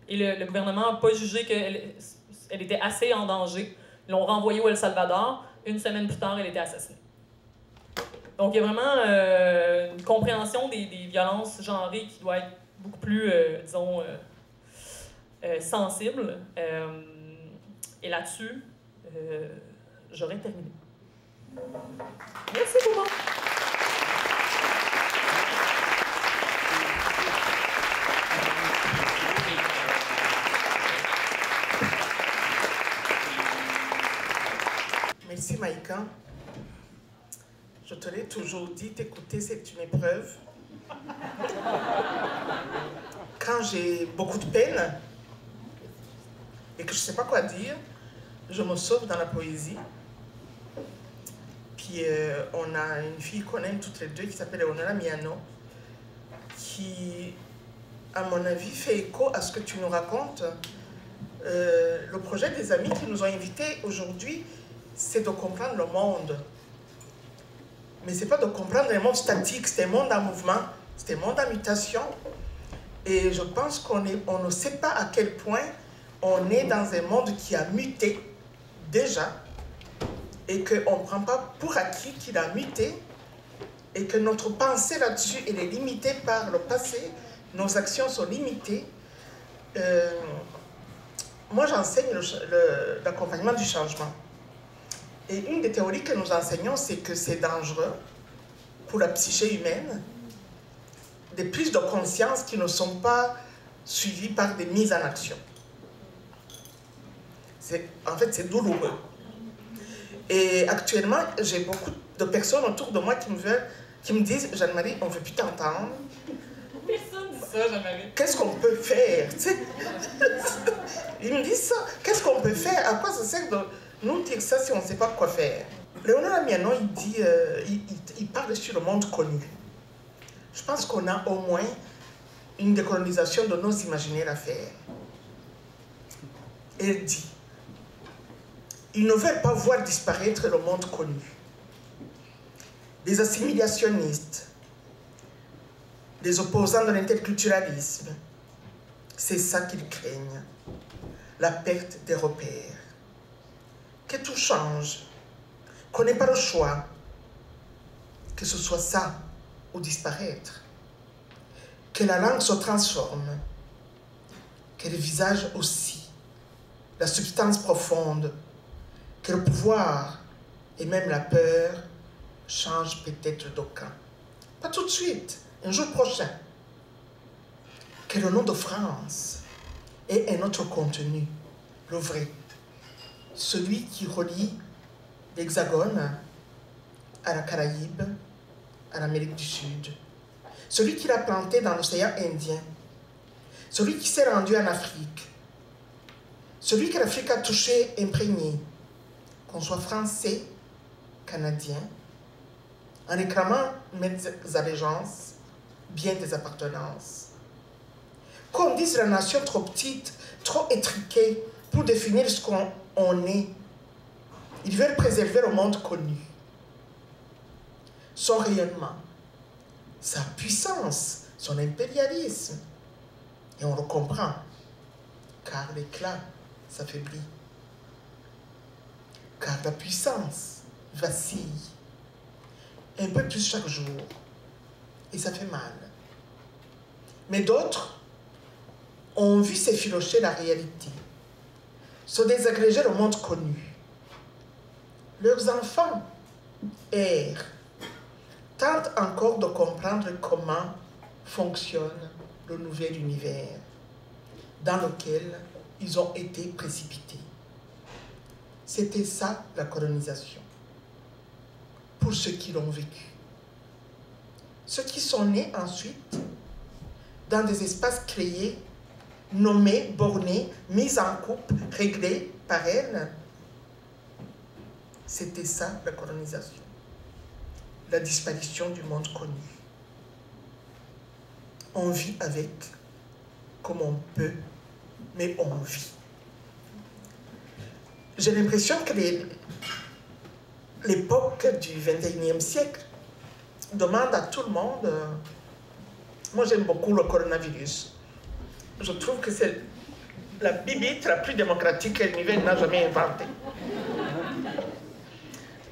Et le gouvernement n'a pas jugé qu'elle était assez en danger. Ils l'ont renvoyée au El Salvador. Une semaine plus tard, elle était assassinée. Donc, il y a vraiment une compréhension des violences genrées qui doit être beaucoup plus, disons, sensible. Et là-dessus, j'aurais terminé. Merci beaucoup. Merci Maïka. Je te l'ai toujours dit, t'écouter c'est une épreuve. Quand j'ai beaucoup de peine et que je ne sais pas quoi dire, je me sauve dans la poésie. Puis on a une fille qu'on aime toutes les deux qui s'appelle Leonora Miano, qui, à mon avis, fait écho à ce que tu nous racontes. Le projet des amis qui nous ont invités aujourd'hui, c'est de comprendre le monde. Mais ce n'est pas de comprendre un monde statique, c'est un monde en mouvement, c'est un monde en mutation. Et je pense qu'on ne sait pas à quel point on est dans un monde qui a muté déjà et qu'on ne prend pas pour acquis qu'il a muté et que notre pensée là-dessus, elle est limitée par le passé, nos actions sont limitées. Moi, j'enseigne l'accompagnement du changement. Et une des théories que nous enseignons, c'est que c'est dangereux pour la psyché humaine, des prises de conscience qui ne sont pas suivies par des mises en action. En fait, c'est douloureux. Et actuellement, j'ai beaucoup de personnes autour de moi qui me disent « Jeanne-Marie, on ne veut plus t'entendre. » Personne dit ça, Jeanne-Marie. Qu'est-ce qu'on peut faire? Ils me disent ça. Qu'est-ce qu'on peut faire? À quoi ça sert de nous dire ça si on ne sait pas quoi faire? Léonard Miano, il parle sur le monde connu. Je pense qu'on a au moins une décolonisation de nos imaginaires à faire. Elle dit, ils ne veulent pas voir disparaître le monde connu. Les assimilationnistes, les opposants de l'interculturalisme, c'est ça qu'ils craignent, la perte des repères. Que tout change, qu'on n'ait pas le choix, que ce soit ça ou disparaître, que la langue se transforme, que le visage aussi, la substance profonde, que le pouvoir et même la peur changent peut-être de camp. Pas tout de suite, un jour prochain. Que le nom de France ait un autre contenu, le vrai. Celui qui relie l'Hexagone à la Caraïbe, à l'Amérique du Sud. Celui qui l'a planté dans l'océan Indien. Celui qui s'est rendu en Afrique. Celui que l'Afrique a touché, imprégné, qu'on soit français, canadien, en réclamant mes allégeances, bien des appartenances. Qu'on dise la nation trop petite, trop étriquée pour définir ce qu'on est. Ils veulent préserver le monde connu. Son rayonnement, sa puissance, son impérialisme. Et on le comprend, car l'éclat s'affaiblit. Car la puissance vacille un peu plus chaque jour. Et ça fait mal. Mais d'autres ont vu s'effilocher la réalité, se désagréger le monde connu. Leurs enfants errent, tentent encore de comprendre comment fonctionne le nouvel univers dans lequel ils ont été précipités. C'était ça la colonisation, pour ceux qui l'ont vécu. Ceux qui sont nés ensuite dans des espaces créés, nommés, bornés, mis en coupe, réglés par elle. C'était ça la colonisation, la disparition du monde connu. On vit avec comme on peut, mais on vit. J'ai l'impression que l'époque du XXIe siècle demande à tout le monde... moi, j'aime beaucoup le coronavirus. Je trouve que c'est la bibite la plus démocratique que l'univers n'a jamais inventée.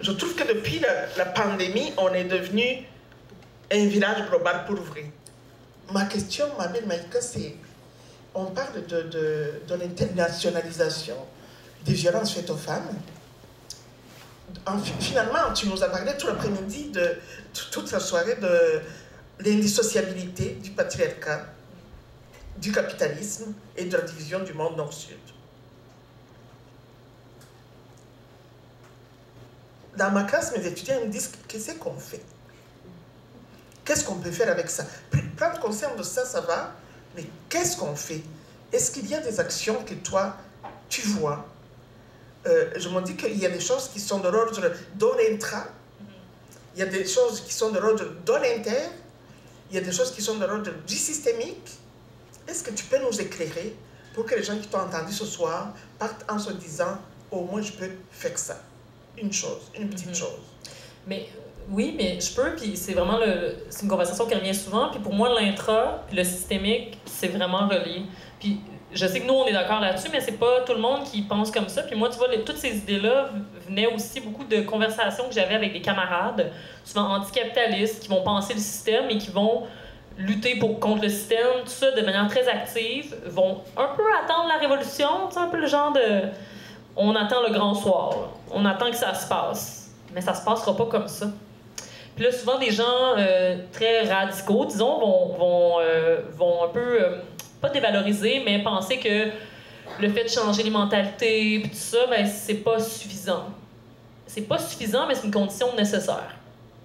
Je trouve que depuis la pandémie, on est devenu un village global pour vrai. Ma question, ma belle Maïka, c'est... On parle de l'internationalisation des violences faites aux femmes. Finalement, tu nous as parlé tout l'après-midi, toute la soirée, de l'indissociabilité du patriarcat, du capitalisme et de la division du monde nord-sud. Dans ma classe, mes étudiants me disent qu'est-ce qu'on fait? Qu'est-ce qu'on peut faire avec ça? Prendre conscience de ça, ça va, mais qu'est-ce qu'on fait? Est-ce qu'il y a des actions que toi, tu vois? Je me dis qu'il y a des choses qui sont de l'ordre de l'intra, il y a des choses qui sont de l'ordre de l'inter, il y a des choses qui sont de l'ordre du systémique. Est-ce que tu peux nous éclairer pour que les gens qui t'ont entendu ce soir partent en se disant « au moins je peux faire ça ». Une chose, une petite chose. Mais oui, mais je peux, puis c'est vraiment c'est une conversation qui revient souvent, puis pour moi, l'intra puis le systémique, c'est vraiment relié. Puis je sais que nous, on est d'accord là-dessus, mais c'est pas tout le monde qui pense comme ça. Puis moi, tu vois, toutes ces idées-là venaient aussi beaucoup de conversations que j'avais avec des camarades, souvent anticapitalistes, qui vont penser le système et qui vont lutter contre le système, tout ça, de manière très active, vont un peu attendre la révolution, c'est un peu le genre de... On attend le grand soir, là. On attend que ça se passe, mais ça se passera pas comme ça. Puis là, souvent, des gens très radicaux, disons, vont un peu, pas dévaloriser, mais penser que le fait de changer les mentalités, puis tout ça, ben, c'est pas suffisant. C'est pas suffisant, mais c'est une condition nécessaire.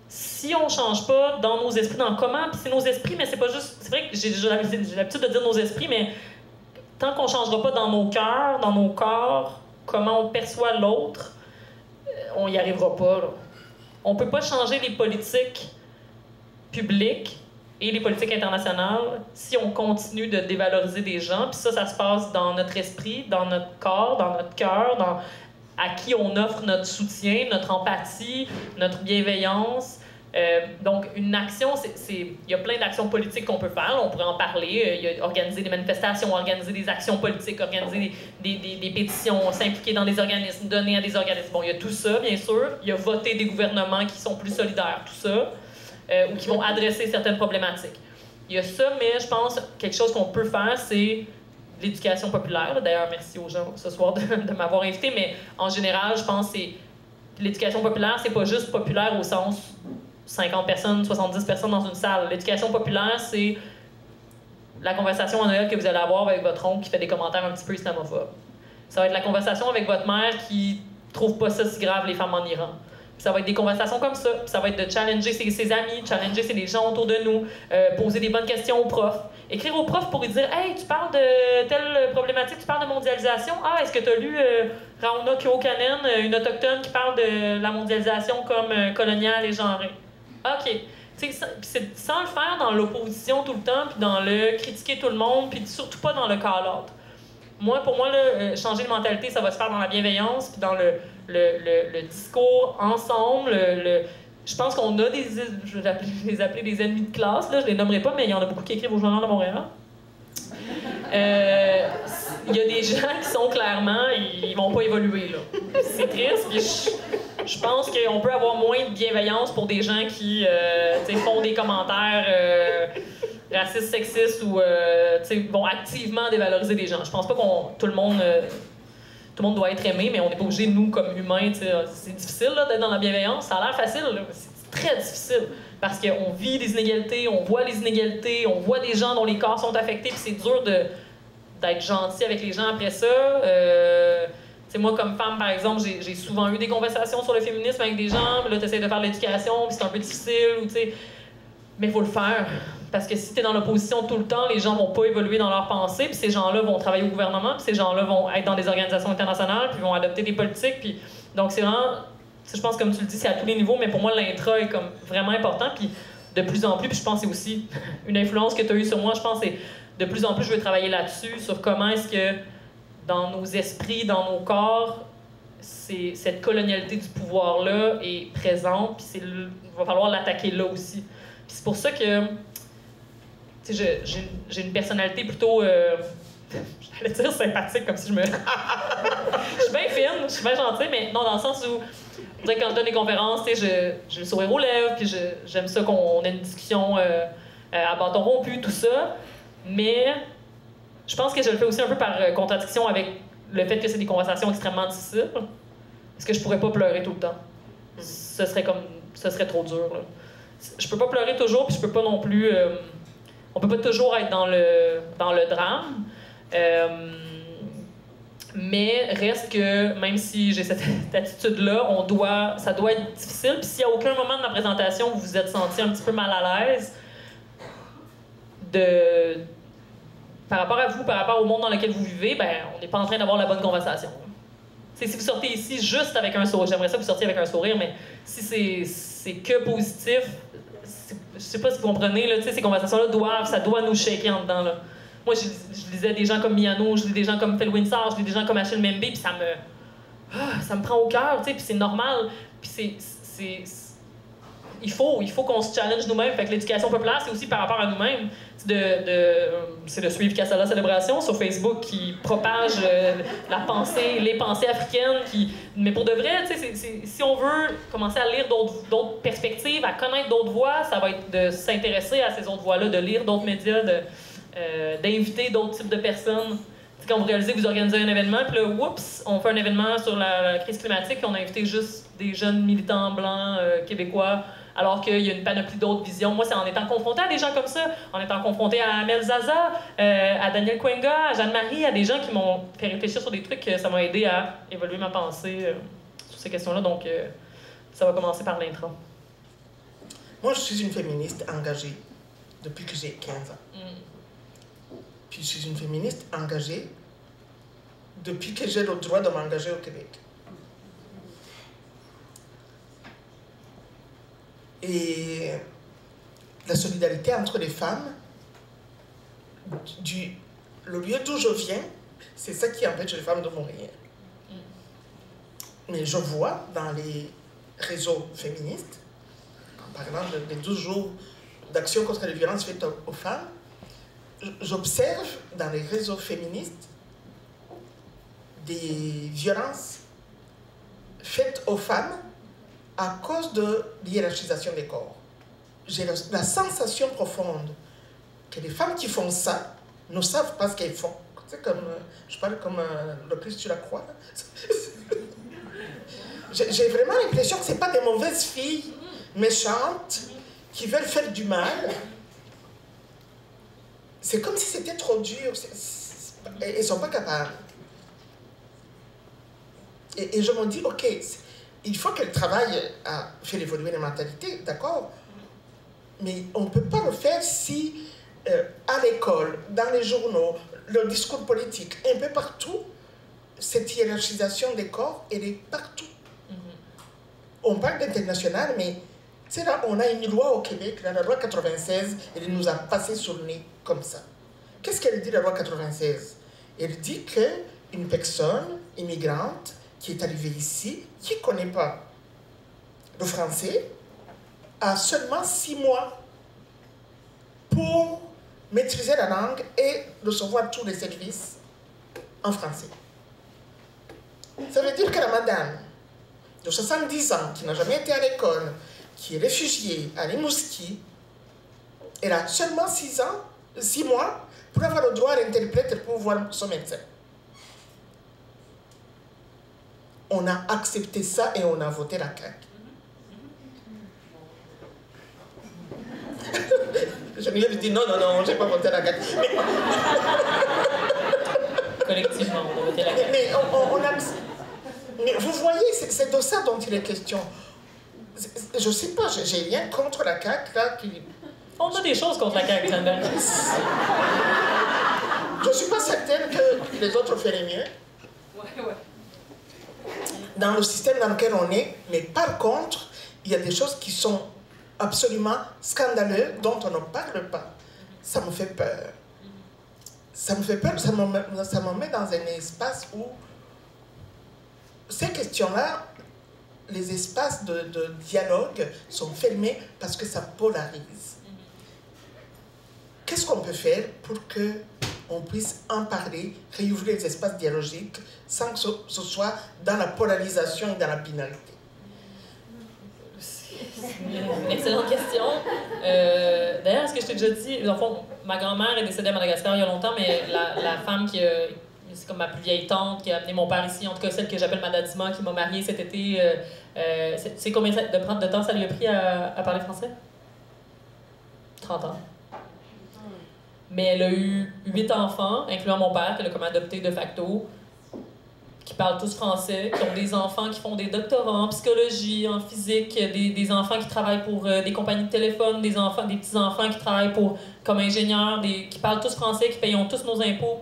Si on change pas dans nos esprits, dans comment, puis c'est nos esprits, mais c'est pas juste... C'est vrai que j'ai l'habitude de dire nos esprits, mais tant qu'on changera pas dans nos cœurs, dans nos corps, comment on perçoit l'autre, on y arrivera pas, là. On peut pas changer les politiques publiques et les politiques internationales si on continue de dévaloriser des gens. Puis ça se passe dans notre esprit, dans notre corps, dans notre cœur, à qui on offre notre soutien, notre empathie, notre bienveillance. Donc, une action, il y a plein d'actions politiques qu'on peut faire. On pourrait en parler. Il y a organiser des manifestations, organiser des actions politiques, organiser des pétitions, s'impliquer dans des organismes, donner à des organismes. Bon, il y a tout ça, bien sûr. Il y a voter des gouvernements qui sont plus solidaires, tout ça, ou qui vont adresser certaines problématiques. Il y a ça, mais je pense quelque chose qu'on peut faire, c'est l'éducation populaire. D'ailleurs, merci aux gens ce soir de m'avoir invité, mais en général, je pense que l'éducation populaire, c'est pas juste populaire au sens 50 personnes, 70 personnes dans une salle. L'éducation populaire, c'est la conversation à Noël que vous allez avoir avec votre oncle qui fait des commentaires un petit peu islamophobes. Ça va être la conversation avec votre mère qui trouve pas ça si grave, les femmes en Iran. Puis ça va être des conversations comme ça. Puis ça va être de challenger ses amis, challenger les gens autour de nous, poser des bonnes questions aux profs. Écrire aux profs pour lui dire « Hey, tu parles de telle problématique, tu parles de mondialisation. Ah, est-ce que tu as lu Rauna Kyokanen, une autochtone qui parle de la mondialisation comme coloniale et genrée? » OK. C'est sans le faire dans l'opposition tout le temps, puis dans le critiquer tout le monde, puis surtout pas dans le call-out. Pour moi, là, changer de mentalité, ça va se faire dans la bienveillance, puis dans le discours ensemble. Je pense qu'on a je vais les appeler des ennemis de classe, là, je les nommerai pas, mais il y en a beaucoup qui écrivent au Journal de Montréal. Il y a des gens qui sont clairement, ils vont pas évoluer, là. C'est triste, puis je pense qu'on peut avoir moins de bienveillance pour des gens qui font des commentaires racistes, sexistes ou vont activement dévaloriser des gens. Je pense pas que tout le monde doit être aimé, mais on n'est pas obligé, nous, comme humains, c'est difficile d'être dans la bienveillance. Ça a l'air facile, là. C'est très difficile. Parce qu'on vit des inégalités, on voit les inégalités, on voit des gens dont les corps sont affectés, puis c'est dur d'être gentil avec les gens après ça. Moi, comme femme, par exemple, j'ai souvent eu des conversations sur le féminisme avec des gens, puis là, tu essaies de faire de l'éducation, puis c'est un peu difficile, mais il faut le faire. Parce que si tu es dans l'opposition tout le temps, les gens vont pas évoluer dans leur pensée, puis ces gens-là vont travailler au gouvernement, puis ces gens-là vont être dans des organisations internationales, puis vont adopter des politiques. Puis... Donc, c'est vraiment, je pense, comme tu le dis, c'est à tous les niveaux, mais pour moi, l'intra est comme vraiment important, puis de plus en plus, puis je pense que c'est aussi une influence que tu as eue sur moi, je pense, c'est de plus en plus, je veux travailler là-dessus, sur comment est-ce que dans nos esprits, dans nos corps, cette colonialité du pouvoir-là est présente, puis il va falloir l'attaquer là aussi. Puis c'est pour ça que j'ai une personnalité plutôt, j'allais dire sympathique, comme si je me... Je suis bien fine, je suis bien gentille, mais non, dans le sens où, quand je donne des conférences, j'ai le sourire aux lèvres, puis j'aime ça qu'on ait une discussion à bâton rompu, tout ça, mais je pense que je le fais aussi un peu par contradiction avec le fait que c'est des conversations extrêmement difficiles, parce que je pourrais pas pleurer tout le temps. Ce serait trop dur, là. Je peux pas pleurer toujours, puis je peux pas non plus... on peut pas toujours être dans le drame. Mais reste que, même si j'ai cette attitude-là, ça doit être difficile. Puis si à aucun moment de ma présentation, vous vous êtes senti un petit peu mal à l'aise par rapport à vous, par rapport au monde dans lequel vous vivez, ben on n'est pas en train d'avoir la bonne conversation. Si vous sortez ici juste avec un sourire, j'aimerais ça que vous sortiez avec un sourire, mais si c'est que positif, je sais pas si vous comprenez, là, ces conversations-là ça doit nous shaker en dedans. Là. Moi, je lisais des gens comme Miano, je lis des gens comme Phil Winsor, je lis des gens comme Achille Membe, puis ça me prend au cœur, puis c'est normal. Puis il faut qu'on se challenge nous-mêmes. Fait que l'éducation populaire, c'est aussi par rapport à nous-mêmes. C'est de suivre Kassala Célébration sur Facebook qui propage les pensées africaines. Mais pour de vrai, si on veut commencer à lire d'autres perspectives, à connaître d'autres voix, ça va être de s'intéresser à ces autres voix-là, de lire d'autres médias, d'inviter d'autres types de personnes. Quand vous réalisez que vous organisez un événement, puis là, oups, on fait un événement sur la crise climatique, on a invité juste des jeunes militants blancs québécois, alors qu'il y a une panoplie d'autres visions. Moi, c'est en étant confronté à des gens comme ça, en étant confronté à Amel Zaza, à Daniel Kwenga, à Jeanne-Marie, à des gens qui m'ont fait réfléchir sur des trucs, ça m'a aidé à évoluer ma pensée sur ces questions-là. Donc, ça va commencer par l'intra. Moi, je suis une féministe engagée depuis que j'ai 15 ans. Puis je suis une féministe engagée depuis que j'ai le droit de m'engager au Québec. Et la solidarité entre les femmes, le lieu d'où je viens, c'est ça qui empêche les femmes de mourir. Mais je vois dans les réseaux féministes, en parlant des 12 jours d'action contre les violences faites aux femmes, j'observe dans les réseaux féministes des violences faites aux femmes à cause de l'hiérarchisation des corps. J'ai la sensation profonde que les femmes qui font ça ne savent pas ce qu'elles font. C'est comme, je parle comme le Christ, tu la crois. J'ai vraiment l'impression que ce n'est pas des mauvaises filles méchantes qui veulent faire du mal. C'est comme si c'était trop dur. Elles ne sont pas capables. Et je me dis, OK, il faut que le travail fait évoluer les mentalités, d'accord? Mais on ne peut pas le faire si, à l'école, dans les journaux, le discours politique, un peu partout, cette hiérarchisation des corps, elle est partout. On parle d'international, mais tu sais, là, on a une loi au Québec, là, la loi 96, elle nous a passé sur le nez comme ça. Qu'est-ce qu'elle dit, la loi 96? Elle dit qu'une personne immigrante qui est arrivée ici, qui ne connaît pas le français, a seulement 6 mois pour maîtriser la langue et recevoir tous les services en français. Ça veut dire que la madame de 70 ans, qui n'a jamais été à l'école, qui est réfugiée à Rimouski, elle a seulement 6 mois pour avoir le droit à l'interprète pour voir son médecin. On a accepté ça et on a voté la CAQ. Je lui ai dit non, je n'ai pas voté la CAQ. Collectivement, on a voté la CAQ. Mais vous voyez, c'est de ça dont il est question. Je ne sais pas, j'ai rien contre la CAQ là qui... On a des choses contre la CAQ, Isabelle. Je ne suis pas certaine que les autres feraient mieux. Ouais. Dans le système dans lequel on est, mais par contre, il y a des choses qui sont absolument scandaleuses dont on ne parle pas. Ça me fait peur. Ça me fait peur, ça me met dans un espace où ces questions-là, les espaces de dialogue sont fermés parce que ça polarise. Qu'est-ce qu'on peut faire pour qu'on puisse en parler, réouvrir les espaces dialogiques sans que ce soit dans la polarisation et dans la binarité? C'est une excellente question. D'ailleurs, ce que je t'ai déjà dit, dans le fond, ma grand-mère est décédée à Madagascar il y a longtemps, mais la femme qui c'est comme ma plus vieille tante qui a amené mon père ici, en tout cas celle que j'appelle Madadima, qui m'a mariée cet été. Tu sais combien de temps ça lui a pris à parler français? 30 ans. Mais elle a eu 8 enfants, incluant mon père, qu'elle a comme adopté de facto, qui parlent tous français, qui ont des enfants qui font des doctorats en psychologie, en physique, des enfants qui travaillent pour des compagnies de téléphone, des petits-enfants qui travaillent comme ingénieurs, qui parlent tous français, qui payent tous nos impôts.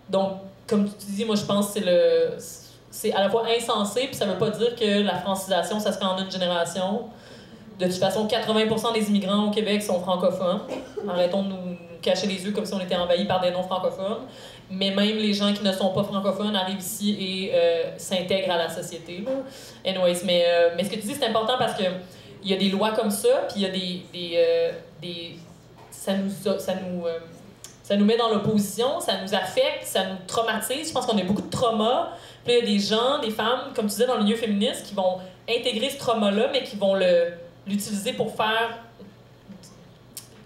Donc, comme tu dis, moi je pense que c'est à la fois insensé, puis ça veut pas dire que la francisation, ça se fait en une génération. De toute façon, 80% des immigrants au Québec sont francophones. Arrêtons de nous cacher les yeux comme si on était envahis par des non-francophones. Mais même les gens qui ne sont pas francophones arrivent ici et s'intègrent à la société. Anyways, mais ce que tu dis, c'est important parce que il y a des lois comme ça, puis il y a ça nous met dans l'opposition, ça nous affecte, ça nous traumatise. Je pense qu'on a beaucoup de traumas. Puis il y a des gens, des femmes, comme tu disais, dans le milieu féministe, qui vont intégrer ce trauma-là, mais qui vont l'utiliser pour faire...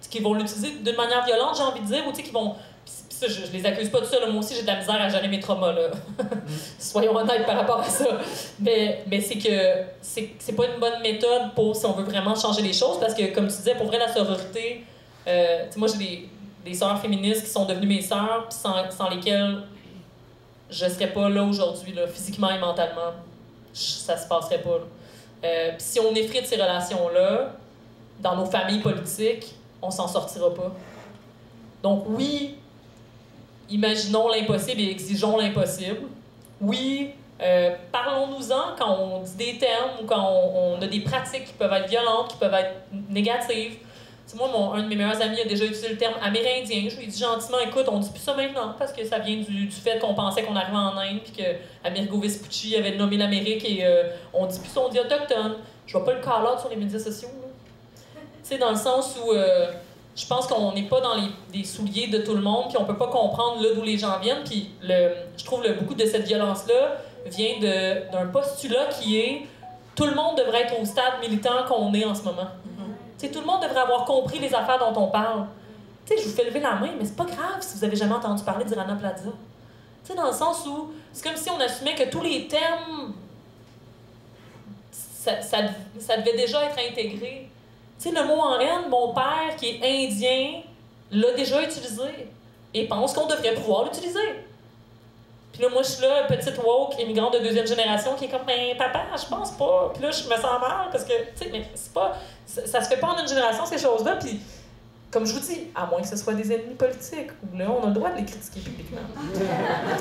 qui vont l'utiliser d'une manière violente, j'ai envie de dire, ou tu sais, qui vont... Ça, je les accuse pas de ça, là. Moi aussi j'ai de la misère à gérer mes traumas, là. Soyons honnêtes par rapport à ça. Mais c'est que c'est pas une bonne méthode pour si on veut vraiment changer les choses, parce que, comme tu disais, pour vrai, la sororité... tu sais, moi j'ai des sœurs féministes qui sont devenues mes sœurs, puis sans lesquelles je serais pas là aujourd'hui, là, physiquement et mentalement. Ça se passerait pas, là. Puis si on effrite ces relations-là, dans nos familles politiques, on s'en sortira pas. Donc oui, imaginons l'impossible et exigeons l'impossible. Oui, parlons-nous-en quand on dit des termes ou quand on a des pratiques qui peuvent être violentes, qui peuvent être négatives. T'sais, moi, un de mes meilleurs amis a déjà utilisé le terme amérindien. Je lui ai dit gentiment, écoute, on dit plus ça maintenant parce que ça vient du fait qu'on pensait qu'on arrivait en Inde puis que Amerigo Vespucci avait nommé l'Amérique et on dit plus ça, on dit autochtone. Je vois pas le call-out sur les médias sociaux. Tu sais, dans le sens où je pense qu'on n'est pas dans les souliers de tout le monde puis on peut pas comprendre là d'où les gens viennent. Puis je trouve beaucoup de cette violence-là vient d'un postulat qui est tout le monde devrait être au stade militant qu'on est en ce moment. T'sais, tout le monde devrait avoir compris les affaires dont on parle. T'sais, je vous fais lever la main, mais c'est pas grave si vous avez jamais entendu parler d'Irana Plaza. T'sais, dans le sens où c'est comme si on assumait que tous les termes, ça devait déjà être intégré. T'sais, le mot en haine, mon père, qui est indien, l'a déjà utilisé et pense qu'on devrait pouvoir l'utiliser. Puis là, moi, je suis là, petite woke, immigrante de 2e génération, qui est comme, ben, papa, je pense pas. Puis là, je me sens mal parce que, tu sais, mais c'est pas. Ça se fait pas en une génération, ces choses-là. Puis, comme je vous dis, à moins que ce soit des ennemis politiques, où là, on a le droit de les critiquer publiquement.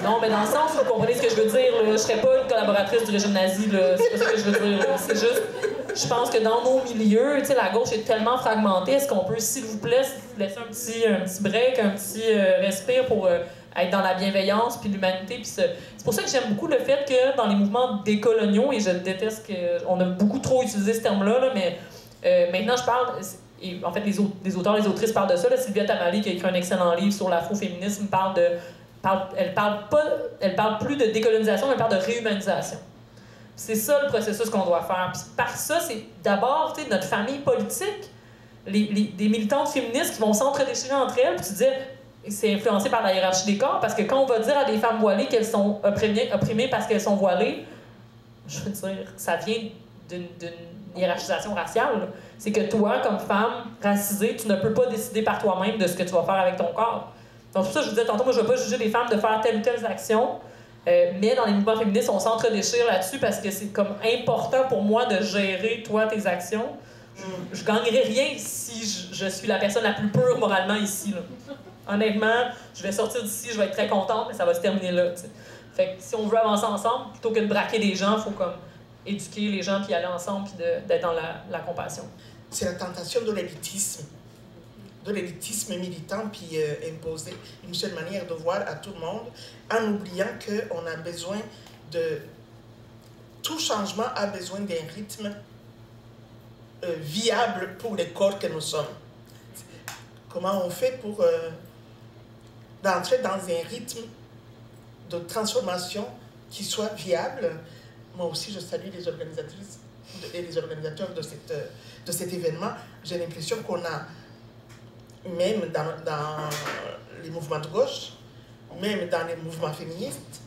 Non, mais dans le sens, vous comprenez ce que je veux dire, là, je serais pas une collaboratrice du régime nazi, là. C'est pas ça que je veux dire, là. C'est juste. Je pense que dans nos milieux, tu sais, la gauche est tellement fragmentée. Est-ce qu'on peut, s'il vous plaît, laisser un petit break, un petit respire pour être dans la bienveillance puis l'humanité? Puis c'est pour ça que j'aime beaucoup le fait que dans les mouvements décoloniaux, et je déteste qu'on a beaucoup trop utilisé ce terme-là, là, mais maintenant je parle, et en fait les auteurs, les autrices parlent de ça. Là, Sylvia Tamali, qui a écrit un excellent livre sur l'afroféminisme, elle parle plus de décolonisation, mais elle parle de réhumanisation. C'est ça le processus qu'on doit faire. Puis par ça, c'est d'abord notre famille politique, des militantes féministes qui vont s'entre-déchirer entre elles. Puis tu disais, c'est influencé par la hiérarchie des corps, parce que quand on va dire à des femmes voilées qu'elles sont opprimées parce qu'elles sont voilées, je veux dire, ça vient d'une hiérarchisation raciale. C'est que toi, comme femme racisée, tu ne peux pas décider par toi-même de ce que tu vas faire avec ton corps. Donc, c'est pour ça que je vous disais tantôt, moi, je ne vais pas juger les femmes de faire telle ou telle action. Mais dans les mouvements féministes, on s'entre-déchire là-dessus parce que c'est comme important pour moi de gérer, toi, tes actions. Je gagnerais rien si je suis la personne la plus pure moralement ici, là. Honnêtement, je vais sortir d'ici, je vais être très contente, mais ça va se terminer là, t'sais. Fait que si on veut avancer ensemble, plutôt que de braquer des gens, il faut comme éduquer les gens puis aller ensemble puis d'être dans la compassion. C'est la tentation de l'élitisme militant, puis imposer une seule manière de voir à tout le monde, en oubliant qu'on a besoin de... Tout changement a besoin d'un rythme viable pour les corps que nous sommes. Comment on fait pour d'entrer dans un rythme de transformation qui soit viable? Moi aussi, je salue les organisatrices et les organisateurs de cet événement. J'ai l'impression qu'on a, même dans les mouvements de gauche, même dans les mouvements féministes,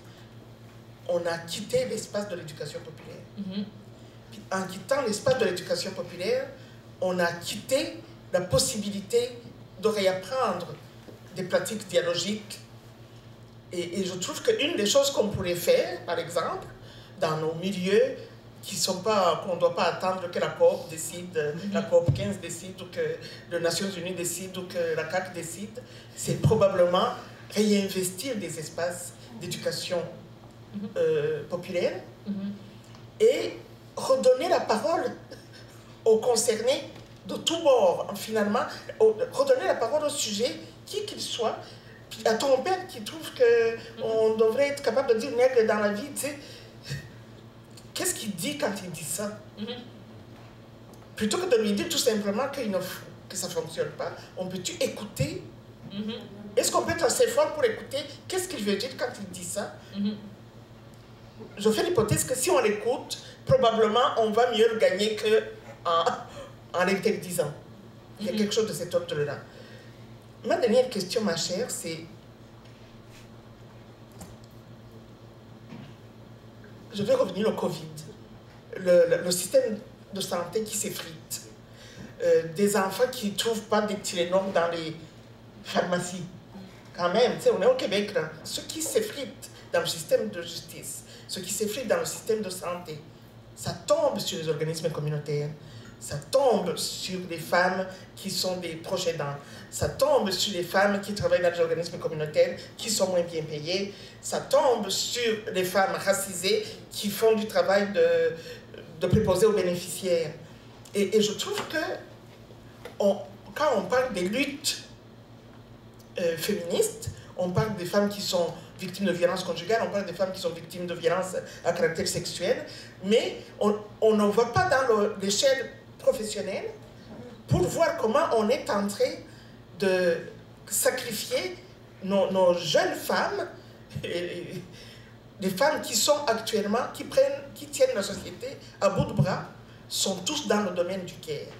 on a quitté l'espace de l'éducation populaire. Mm-hmm. Puis en quittant l'espace de l'éducation populaire, on a quitté la possibilité de réapprendre des pratiques dialogiques. Et je trouve qu'une des choses qu'on pourrait faire, par exemple, dans nos milieux, qu'on ne doit pas attendre que la COP décide, la COP 15 décide, ou que les Nations Unies décident, ou que la CAC décide, c'est probablement réinvestir des espaces d'éducation populaire et redonner la parole aux concernés de tous bords, finalement, redonner la parole au sujet, qui qu'il soit. Puis à ton père qui trouve qu'on devrait être capable de dire nègre dans la vie, tu sais, qu'est-ce qu'il dit quand il dit ça? Plutôt que de lui dire tout simplement que ça ne fonctionne pas, on peut-tu écouter? Est-ce qu'on peut être assez fort pour écouter? Qu'est-ce qu'il veut dire quand il dit ça? Je fais l'hypothèse que si on l'écoute, probablement on va mieux le gagner qu'en l'interdisant. Il y a quelque chose de cet ordre-là. Ma dernière question, ma chère, c'est... Je vais revenir au Covid. Le système de santé qui s'effrite. Des enfants qui ne trouvent pas des Tylenol dans les pharmacies. Quand même, tu sais, on est au Québec, là. Ce qui s'effrite dans le système de justice, ce qui s'effrite dans le système de santé, ça tombe sur les organismes communautaires. Ça tombe sur les femmes qui sont des proches aidants. Ça tombe sur les femmes qui travaillent dans les organismes communautaires, qui sont moins bien payées. Ça tombe sur les femmes racisées qui font du travail de préposés aux bénéficiaires. Et je trouve que quand on parle des luttes féministes, on parle des femmes qui sont victimes de violences conjugales, on parle des femmes qui sont victimes de violences à caractère sexuel, mais on ne voit pas dans l'échelle professionnelle pour voir comment on est en train de sacrifier nos jeunes femmes, les femmes qui sont actuellement, qui tiennent la société à bout de bras, sont tous dans le domaine du care.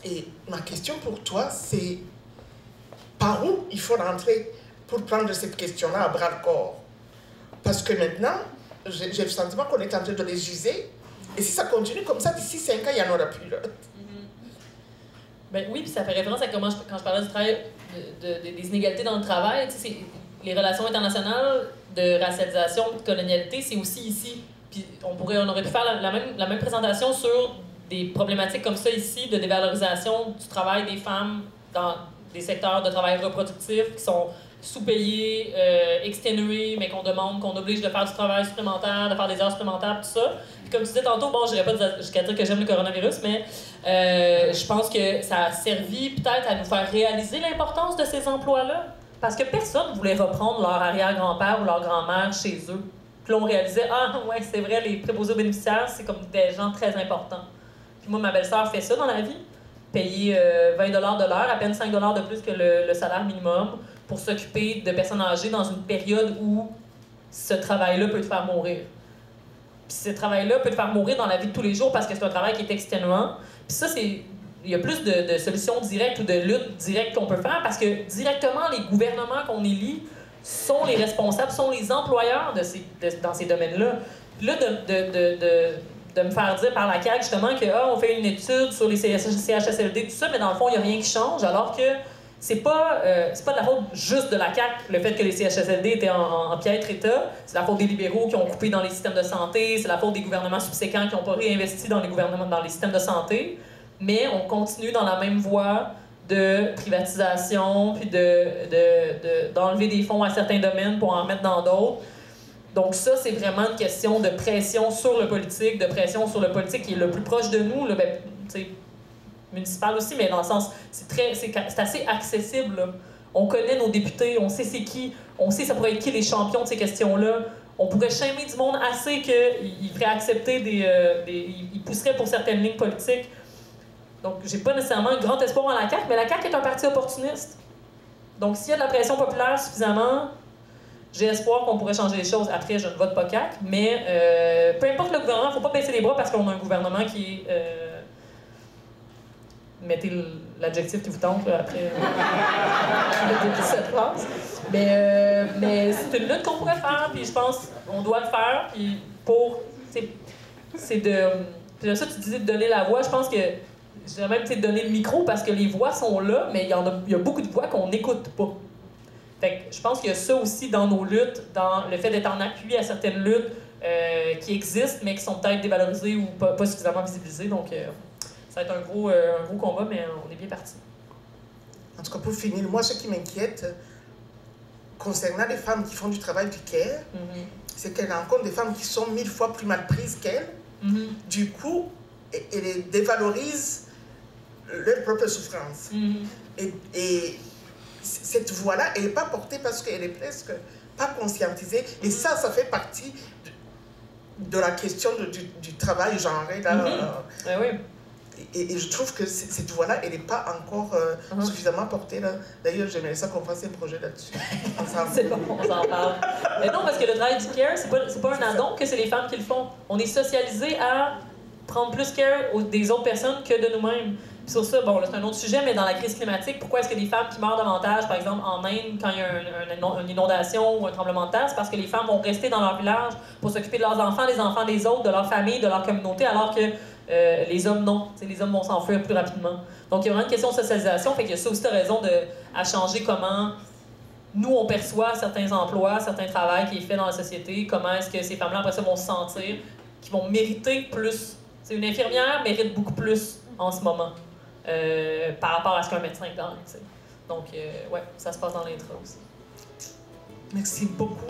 Et ma question pour toi, c'est par où il faut rentrer pour prendre cette question-là à bras-le-corps? Parce que maintenant, j'ai le sentiment qu'on est en train de les user. Et si ça continue comme ça, d'ici 5 ans, il n'y en aura plus. Là. Ben oui, puis ça fait référence à comment, quand je parlais du travail, des inégalités dans le travail, il les relations internationales de racialisation, de colonialité, c'est aussi ici. Puis on aurait pu faire la même présentation sur des problématiques comme ça ici, de dévalorisation du travail des femmes dans des secteurs de travail reproductif qui sont sous-payés, exténués, mais qu'on oblige de faire du travail supplémentaire, de faire des heures supplémentaires, tout ça. Puis comme tu disais tantôt, bon, je n'irais pas jusqu'à dire que j'aime le coronavirus, mais je pense que ça a servi peut-être à nous faire réaliser l'importance de ces emplois-là. Parce que personne ne voulait reprendre leur arrière-grand-père ou leur grand-mère chez eux. Puis là, on réalisait, ah ouais, c'est vrai, les préposés aux bénéficiaires, c'est comme des gens très importants. Puis moi, ma belle-sœur fait ça dans la vie. Payer 20 $ de l'heure, à peine 5 $ de plus que le salaire minimum, pour s'occuper de personnes âgées dans une période où ce travail-là peut te faire mourir. Puis ce travail-là peut te faire mourir dans la vie de tous les jours parce que c'est un travail qui est exténuant. Puis ça, il y a plus de solutions directes ou de luttes directes qu'on peut faire parce que directement, les gouvernements qu'on élit sont les responsables, sont les employeurs dans ces domaines-là. Puis là, de me faire dire par la CAQ, justement, on fait une étude sur les CHSLD, tout ça, mais dans le fond, il n'y a rien qui change, alors que c'est pas de la faute juste de la CAQ, le fait que les CHSLD étaient en piètre état. C'est la faute des libéraux qui ont coupé dans les systèmes de santé, c'est la faute des gouvernements subséquents qui n'ont pas réinvesti dans les systèmes de santé. Mais on continue dans la même voie de privatisation, puis d'enlever des fonds à certains domaines pour en mettre dans d'autres. Donc ça, c'est vraiment une question de pression sur le politique, de pression sur le politique qui est le plus proche de nous, là, municipal aussi, mais dans le sens, c'est assez accessible. Là. On connaît nos députés, on sait c'est qui, on sait ça pourrait être qui les champions de ces questions-là. On pourrait shamer du monde assez qu'ils feraient accepter ils pousseraient pour certaines lignes politiques. Donc, j'ai pas nécessairement un grand espoir en la CAQ, mais la CAQ est un parti opportuniste. Donc, s'il y a de la pression populaire suffisamment, j'ai espoir qu'on pourrait changer les choses. Après, je ne vote pas CAQ, mais peu importe le gouvernement, il ne faut pas baisser les bras parce qu'on a un gouvernement qui est... mettez l'adjectif qui vous tente là, après cette phrase. Mais c'est une lutte qu'on pourrait faire, puis je pense qu'on doit le faire. Puis c'est de... Puis là, ça, tu disais de donner la voix, je pense que je dirais même de donner le micro parce que les voix sont là, mais il y a beaucoup de voix qu'on n'écoute pas. Fait que je pense qu'il y a ça aussi dans nos luttes, dans le fait d'être en appui à certaines luttes qui existent, mais qui sont peut-être dévalorisées ou pas suffisamment visibilisées. Donc, ça va être un gros combat, mais on est bien parti. En tout cas, pour finir, moi, ce qui m'inquiète concernant les femmes qui font du travail du care, c'est qu'elles rencontrent des femmes qui sont 1000 fois plus mal prises qu'elles. Du coup, elles dévalorisent leur propre souffrance. Et cette voix-là, elle n'est pas portée parce qu'elle est presque pas conscientisée. Et ça fait partie de la question du travail genré. Là, oui. Et je trouve que cette voix-là, elle n'est pas encore suffisamment portée. D'ailleurs, j'aimerais ça qu'on fasse un projet là-dessus. C'est bon, on s'en parle. Mais non, parce que le travail du care, c'est pas un addon que c'est les femmes qui le font. On est socialisés à prendre plus care des autres personnes que de nous-mêmes. Puis sur ça, bon, là, c'est un autre sujet, mais dans la crise climatique, pourquoi est-ce que des femmes qui meurent davantage, par exemple en Inde, quand il y a une inondation ou un tremblement de terre, c'est parce que les femmes vont rester dans leur village pour s'occuper de leurs enfants, des enfants des autres, de leur famille, de leur communauté, alors que les hommes, non. T'sais, les hommes vont s'enfuir plus rapidement. Donc, il y a vraiment une question de socialisation, fait qu'il y a ça aussi de raison à changer comment nous, on perçoit certains emplois, certains travails qui est fait dans la société, comment est-ce que ces femmes-là, après ça, vont se sentir, qui vont mériter plus. T'sais, une infirmière mérite beaucoup plus en ce moment. Par rapport à ce qu'un médecin gagne. Donc, ouais, ça se passe dans l'intro aussi. Merci beaucoup.